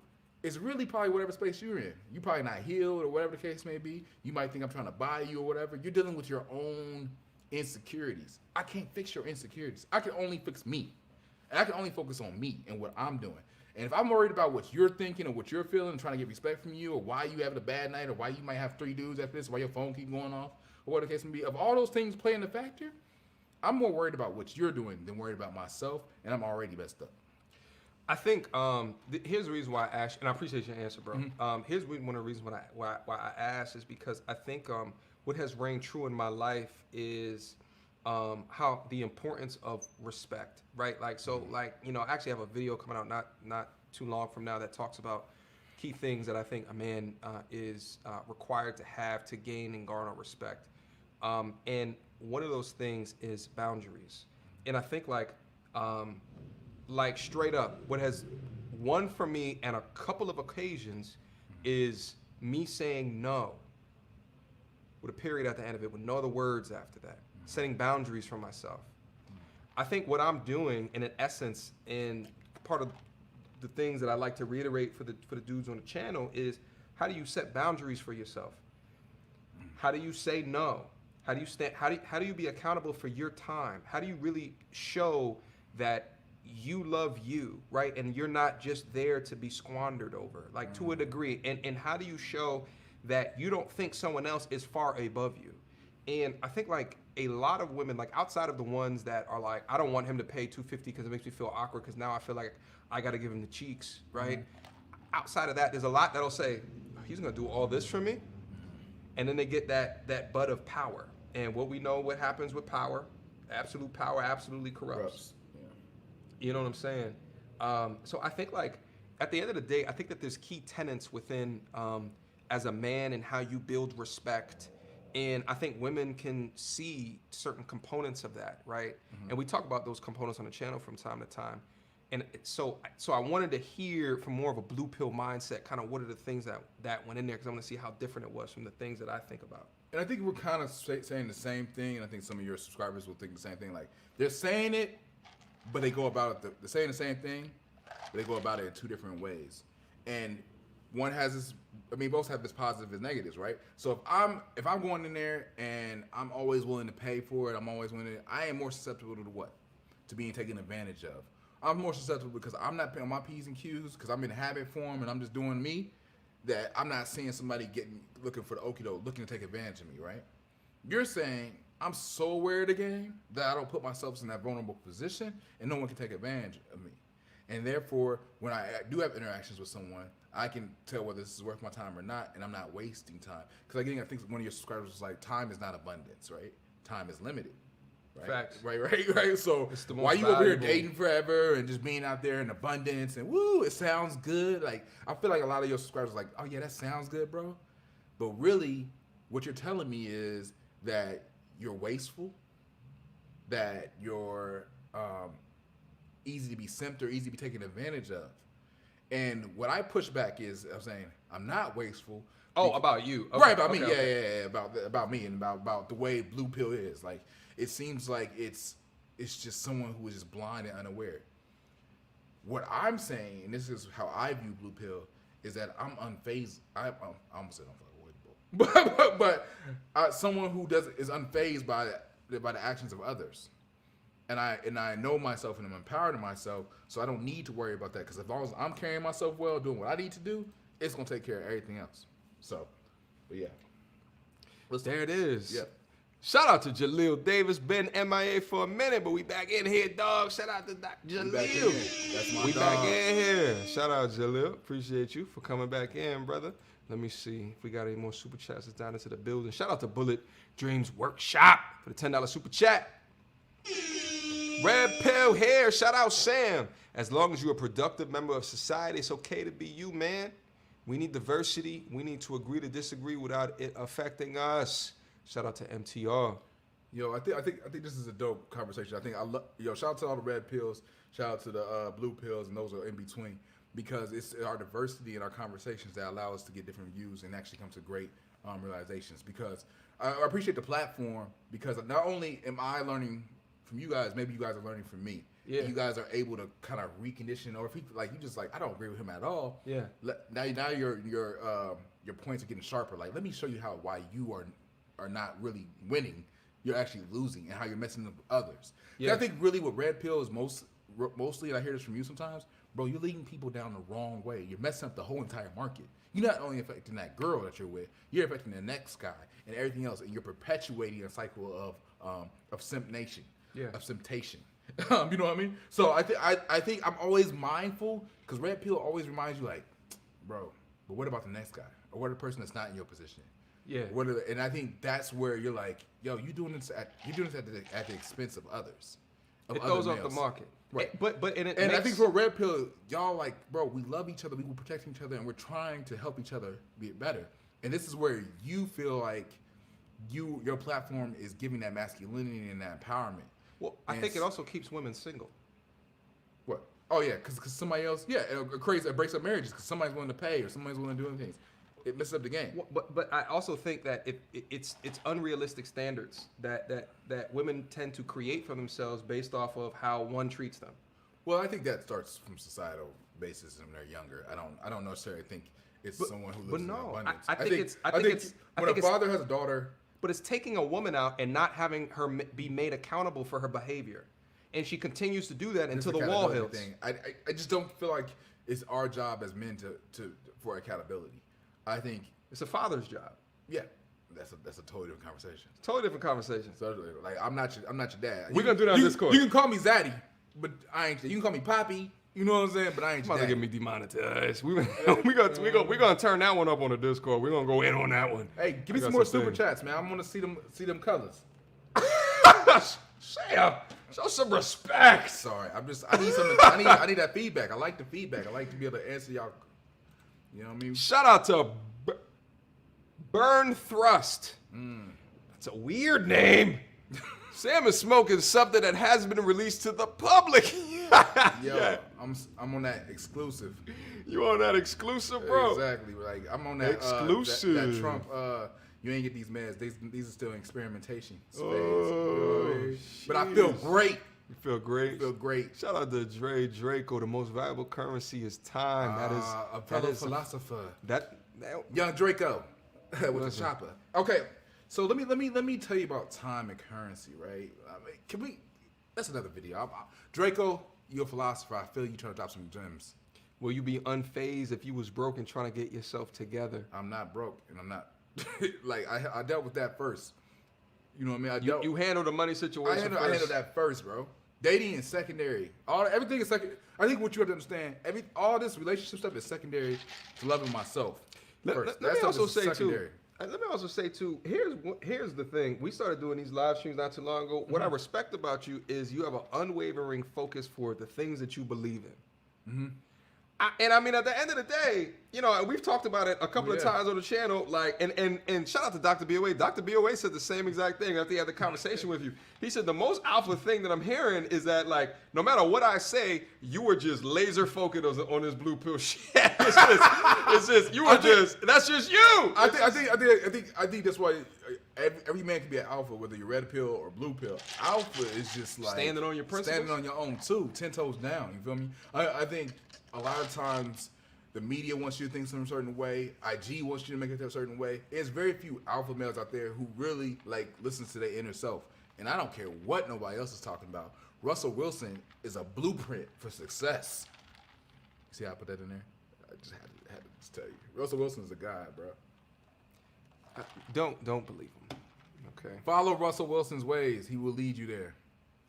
it's really probably whatever space you're in. You're probably not healed or whatever the case may be. You might think I'm trying to buy you or whatever. You're dealing with your own insecurities. I can't fix your insecurities. I can only fix me. And I can only focus on me and what I'm doing. And if I'm worried about what you're thinking or what you're feeling and trying to get respect from you, or why you having a bad night, or why you might have 3 dudes after this, why your phone keep going off, or whatever the case may be, if all those things play in the factor, I'm more worried about what you're doing than worried about myself, and I'm already messed up. I think here's the reason why I asked, and I appreciate your answer, bro. Mm-hmm. Here's one of the reasons why I asked is because I think what has reigned true in my life is how the importance of respect, right? Like, so, like, I actually have a video coming out not too long from now that talks about key things that I think a man is required to have to gain and garner respect. And one of those things is boundaries. And I think like straight up, what has won for me on a couple of occasions is me saying no with a period at the end of it, with no other words after that, setting boundaries for myself. I think what I'm doing, in an essence, and part of the things that I like to reiterate for the dudes on the channel is, how do you set boundaries for yourself? How do you say no? How do you stand? How do you be accountable for your time? How do you really show that you love you, right? And you're not just there to be squandered over, like to a degree. And how do you show that you don't think someone else is far above you? And I think like a lot of women, like outside of the ones that are like, I don't want him to pay $250 because it makes me feel awkward because now I feel like I got to give him the cheeks, right? Outside of that, there's a lot that'll say, he's going to do all this for me. And then they get that butt of power. And what we know what happens with power, absolute power absolutely corrupts. Yeah. You know what I'm saying? So I think like at the end of the day, I think that there's key tenets within as a man and how you build respect. And I think women can see certain components of that, right? And we talk about those components on the channel from time to time. And so I wanted to hear from more of a blue pill mindset, kind of what are the things that went in there, because I want to see how different it was from the things that I think about. And I think we're kind of saying the same thing, and I think some of your subscribers will think the same thing. Like, they're saying it, but they go about it, they're saying the same thing, but they go about it in two different ways. And one has this, I mean, both have this positive and negatives, right? So if I'm going in there and I'm always willing to pay for it, I'm always willing to, I am more susceptible to what? To being taken advantage of. I'm more susceptible because I'm not paying my P's and Q's because I'm in habit form and I'm just doing me, that I'm not seeing somebody looking for the okie doke, looking to take advantage of me, right? You're saying I'm so aware of the game that I don't put myself in that vulnerable position and no one can take advantage of me. And therefore, when I do have interactions with someone, I can tell whether this is worth my time or not, and I'm not wasting time. Because again, I think one of your subscribers was like, time is not abundance, right? Time is limited. Right? Facts. Right. So why you over here dating forever and just being out there in abundance and woo, it sounds good. Like, I feel like a lot of your subscribers are like, oh yeah, that sounds good, bro. But really, what you're telling me is that you're wasteful, that you're easy to be simped or easy to be taken advantage of. And what I push back is, I'm saying, I'm not wasteful. Oh, about you. Okay. Right, about me. Okay. Yeah, about me and about the way blue pill is. Like, it seems like it's just someone who is just blind and unaware. What I'm saying, and this is how I view blue pill, is that I'm unfazed. I almost said unfazed, but someone who is unfazed by the actions of others. And I know myself and I'm empowered in myself, so I don't need to worry about that. Because as long as I'm carrying myself well, doing what I need to do, it's gonna take care of everything else. So, but yeah. There it is. Yep. Shout out to Jaleel Davis. Been MIA for a minute, but we back in here, dog. Shout out to Jaleel. That's my We dog. back in here. Shout out Jaleel. Appreciate you for coming back in, brother. Let me see if we got any more super chats that's down into the building. Shout out to Bullet Dreams Workshop for the $10 super chat. Red Pill here. Shout out Sam. As long as you're a productive member of society, it's okay to be you, man. We need diversity. We need to agree to disagree without it affecting us. Shout out to MTR. Yo, I think this is a dope conversation. I think shout out to all the red pills, shout out to the blue pills, and those are in between, because it's our diversity in our conversations that allow us to get different views and actually come to great realizations. Because I appreciate the platform, because not only am I learning from you guys, maybe you guys are learning from me. Yeah. You guys are able to kind of recondition, or if you just like, I don't agree with him at all. Yeah. Now your points are getting sharper. Like, let me show you why you are not really winning. You're actually losing, and how you're messing up others. Yeah. I think really what red pill is mostly, and I hear this from you sometimes, bro, you're leading people down the wrong way. You're messing up the whole entire market. You're not only affecting that girl that you're with, you're affecting the next guy and everything else, and you're perpetuating a cycle of simp nation, of simptation. You know what I mean? So I think I'm always mindful, because red pill always reminds you, like, bro, but what about the next guy, or what the person that's not in your position? Yeah. And I think that's where you're like, yo, you're doing this at the expense of others. It throws off the market. Right. But I think for a red pill, y'all like, bro, we love each other, we will protect each other, and we're trying to help each other be better. And this is where you feel like your platform is giving that masculinity and that empowerment. Well, I think it also keeps women single. What? Oh yeah, because somebody else, it breaks up marriages because somebody's willing to pay or somebody's willing to do things. It messes up the game. Well, but I also think that it's unrealistic standards that women tend to create for themselves based off of how one treats them. Well, I think that starts from societal basis when they're younger. I don't necessarily think it's someone who lives in abundance. I think when a father has a daughter, but it's taking a woman out and not having her be made accountable for her behavior, and she continues to do that until the wall hits. I just don't feel like it's our job as men for accountability. I think it's a father's job. Yeah, that's a totally different conversation. Totally different conversation. So, like, I'm not your dad. We're gonna do that on Discord. You can call me Zaddy, but I ain't. You can call me Poppy. You know what I'm saying? But I ain't your dad. Get me demonetized. We're gonna turn that one up on the Discord. We're gonna go in on that one. Hey, give me some more super chats, man. I want to see them colors. Sam, show some respect. Sorry, I need something. I need that feedback. I like the feedback. I like to be able to answer y'all. You know what I mean? Shout out to Burn Thrust. That's a weird name. Sam is smoking something that hasn't been released to the public. Yo, I'm on that exclusive. You on that exclusive, bro? Exactly. Like I'm on that exclusive. That Trump. You ain't get these meds. These are still in experimentation phase. But I feel great. You feel great? Feel great. Shout out to Draco. The most valuable currency is time. That is a fellow philosopher. That young Draco with the chopper. Okay, so let me tell you about time and currency, right? Can we? That's another video. Draco, you're a philosopher. I feel you trying to drop some gems. Will you be unfazed if you was broke and trying to get yourself together? I'm not broke, and I'm not. Like I dealt with that first. You know what I mean? You handled the money situation first. I handled that first, bro. Dating is secondary. Everything is second. I think what you have to understand, all this relationship stuff is secondary to loving myself. Let me also say too. Here's the thing. We started doing these live streams not too long ago. What I respect about you is you have an unwavering focus for the things that you believe in. Mm-hmm. And I mean, at the end of the day, you know, we've talked about it a couple of times on the channel. Like, and shout out to Dr. BOA. Dr. BOA said the same exact thing after he had the conversation with you. He said the most alpha thing that I'm hearing is that, like, no matter what I say, you were just laser focused on this blue pill shit. It's just you were that's just you. I think that's why every man can be an alpha, whether you're red pill or blue pill. Alpha is just like standing on your principles, standing on your own too, 10 toes down. You feel me? I think. A lot of times, the media wants you to think some certain way. IG wants you to make it a certain way. There's very few alpha males out there who really listens to their inner self. And I don't care what nobody else is talking about. Russell Wilson is a blueprint for success. See how I put that in there? I just had to tell you. Russell Wilson is a guy, bro. Don't believe him. Okay. Follow Russell Wilson's ways. He will lead you there.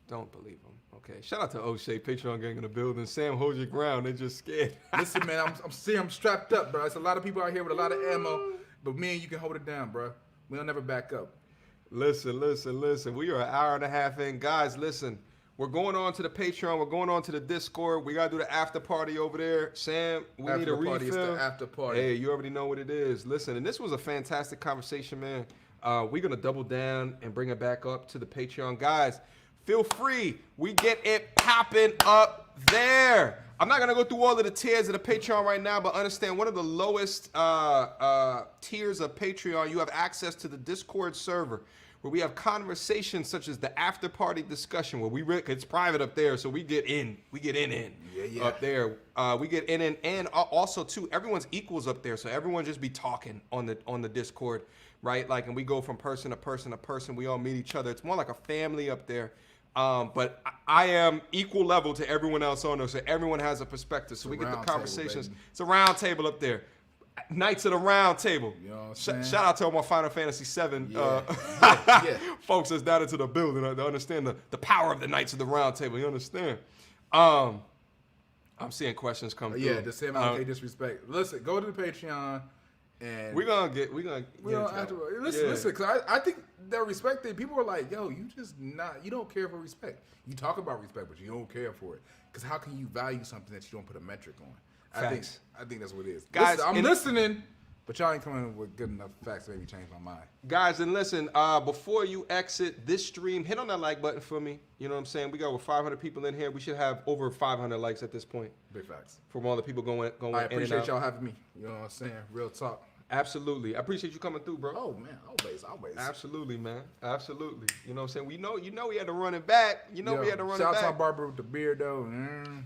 Don't believe him. Okay. Shout out to O'Shea, Patreon gang in the building. Sam, hold your ground. They're just scared. Listen, man, I'm strapped up, bro. It's a lot of people out here with a lot of ammo, but me and you can hold it down, bro. We'll never back up. Listen. We are an hour and a half in. Guys, listen. We're going on to the Patreon. We're going on to the Discord. We got to do the after party over there. Sam, we need a refill. It's the after party. Hey, you already know what it is. Listen, and this was a fantastic conversation, man. We're going to double down and bring it back up to the Patreon. Guys, feel free. We get it popping up there. I'm not going to go through all of the tiers of the Patreon right now, but understand one of the lowest tiers of Patreon, you have access to the Discord server where we have conversations such as the after party discussion where it's private up there, so we get in. Yeah. Up there. We get in and also too, everyone's equals up there, so everyone just be talking on the Discord, right? Like, and we go from person to person to person. We all meet each other. It's more like a family up there. But I am equal level to everyone else on there, so everyone has a perspective. So we get the conversations. It's a round table up there. Knights of the Round Table. You know what I'm saying? Shout out to all my Final Fantasy VII folks that's down into the building. They understand the power of the Knights of the Round Table. You understand? I'm seeing questions come through. Yeah, the same amount of disrespect. Listen, go to the Patreon. And we're gonna get listen, because I think that respect thing, people are like, yo, you don't care for respect. You talk about respect, but you don't care for it. Because how can you value something that you don't put a metric on? Facts. I think that's what it is. Guys, listen, I'm listening, but y'all ain't coming with good enough facts to maybe change my mind. Guys, and listen, before you exit this stream, hit on that like button for me. You know what I'm saying? We got over 500 people in here. We should have over 500 likes at this point. Big facts. From all the people going I in and appreciate out. y'all having me. You know what I'm saying? Real talk. Absolutely. I appreciate you coming through, bro. Oh, man. Always. Absolutely, man. Absolutely. You know what I'm saying? You know we had to run it back. We had to run it back. Shout out to my barber with the beard, though.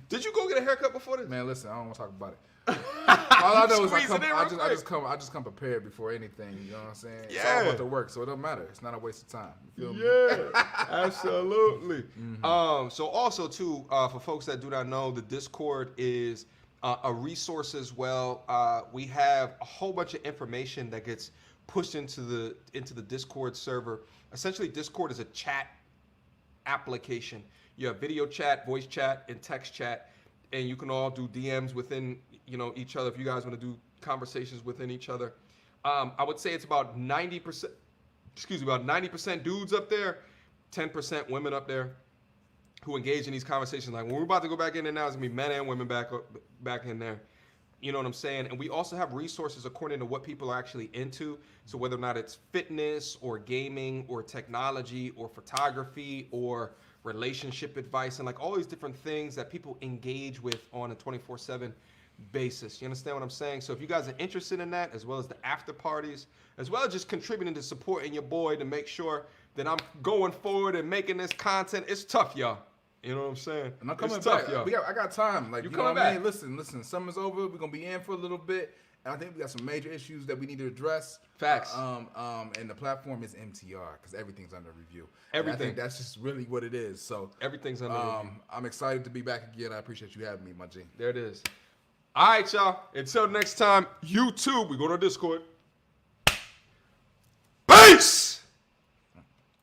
Did you go get a haircut before this? Man, listen, I don't want to talk about it. All I know is I just come prepared before anything. You know what I'm saying? Yeah. It's all about the work, so it don't matter. It's not a waste of time. You feel me? Yeah, absolutely. So also too, for folks that do not know, the Discord is a resource as well. We have a whole bunch of information that gets pushed into the Discord server. Essentially, Discord is a chat application. You have video chat, voice chat, and text chat, and you can all do DMs within each other if you guys want to do conversations within each other. I would say it's about 90%. About 90% dudes up there, 10% women up there who engage in these conversations. Like when we're about to go back in there now, it's gonna be men and women back in there. You know what I'm saying? And we also have resources according to what people are actually into. So whether or not it's fitness or gaming or technology or photography or relationship advice and like all these different things that people engage with on a 24/7 basis. You understand what I'm saying? So if you guys are interested in that, as well as the after parties, as well as just contributing to supporting your boy to make sure that I'm going forward and making this content, it's tough, y'all. You know what I'm saying? And I'm coming it's tough, back. y'all. I got time. Like, you know coming what I back? mean? Listen. Summer's over. We're gonna be in for a little bit, and I think we got some major issues that we need to address. Facts. And the platform is MTR because everything's under review. Everything. And I think that's just really what it is. So Everything's under review. I'm excited to be back again. I appreciate you having me, my G. There it is. All right, y'all. Until next time, YouTube. We go to Discord. Peace!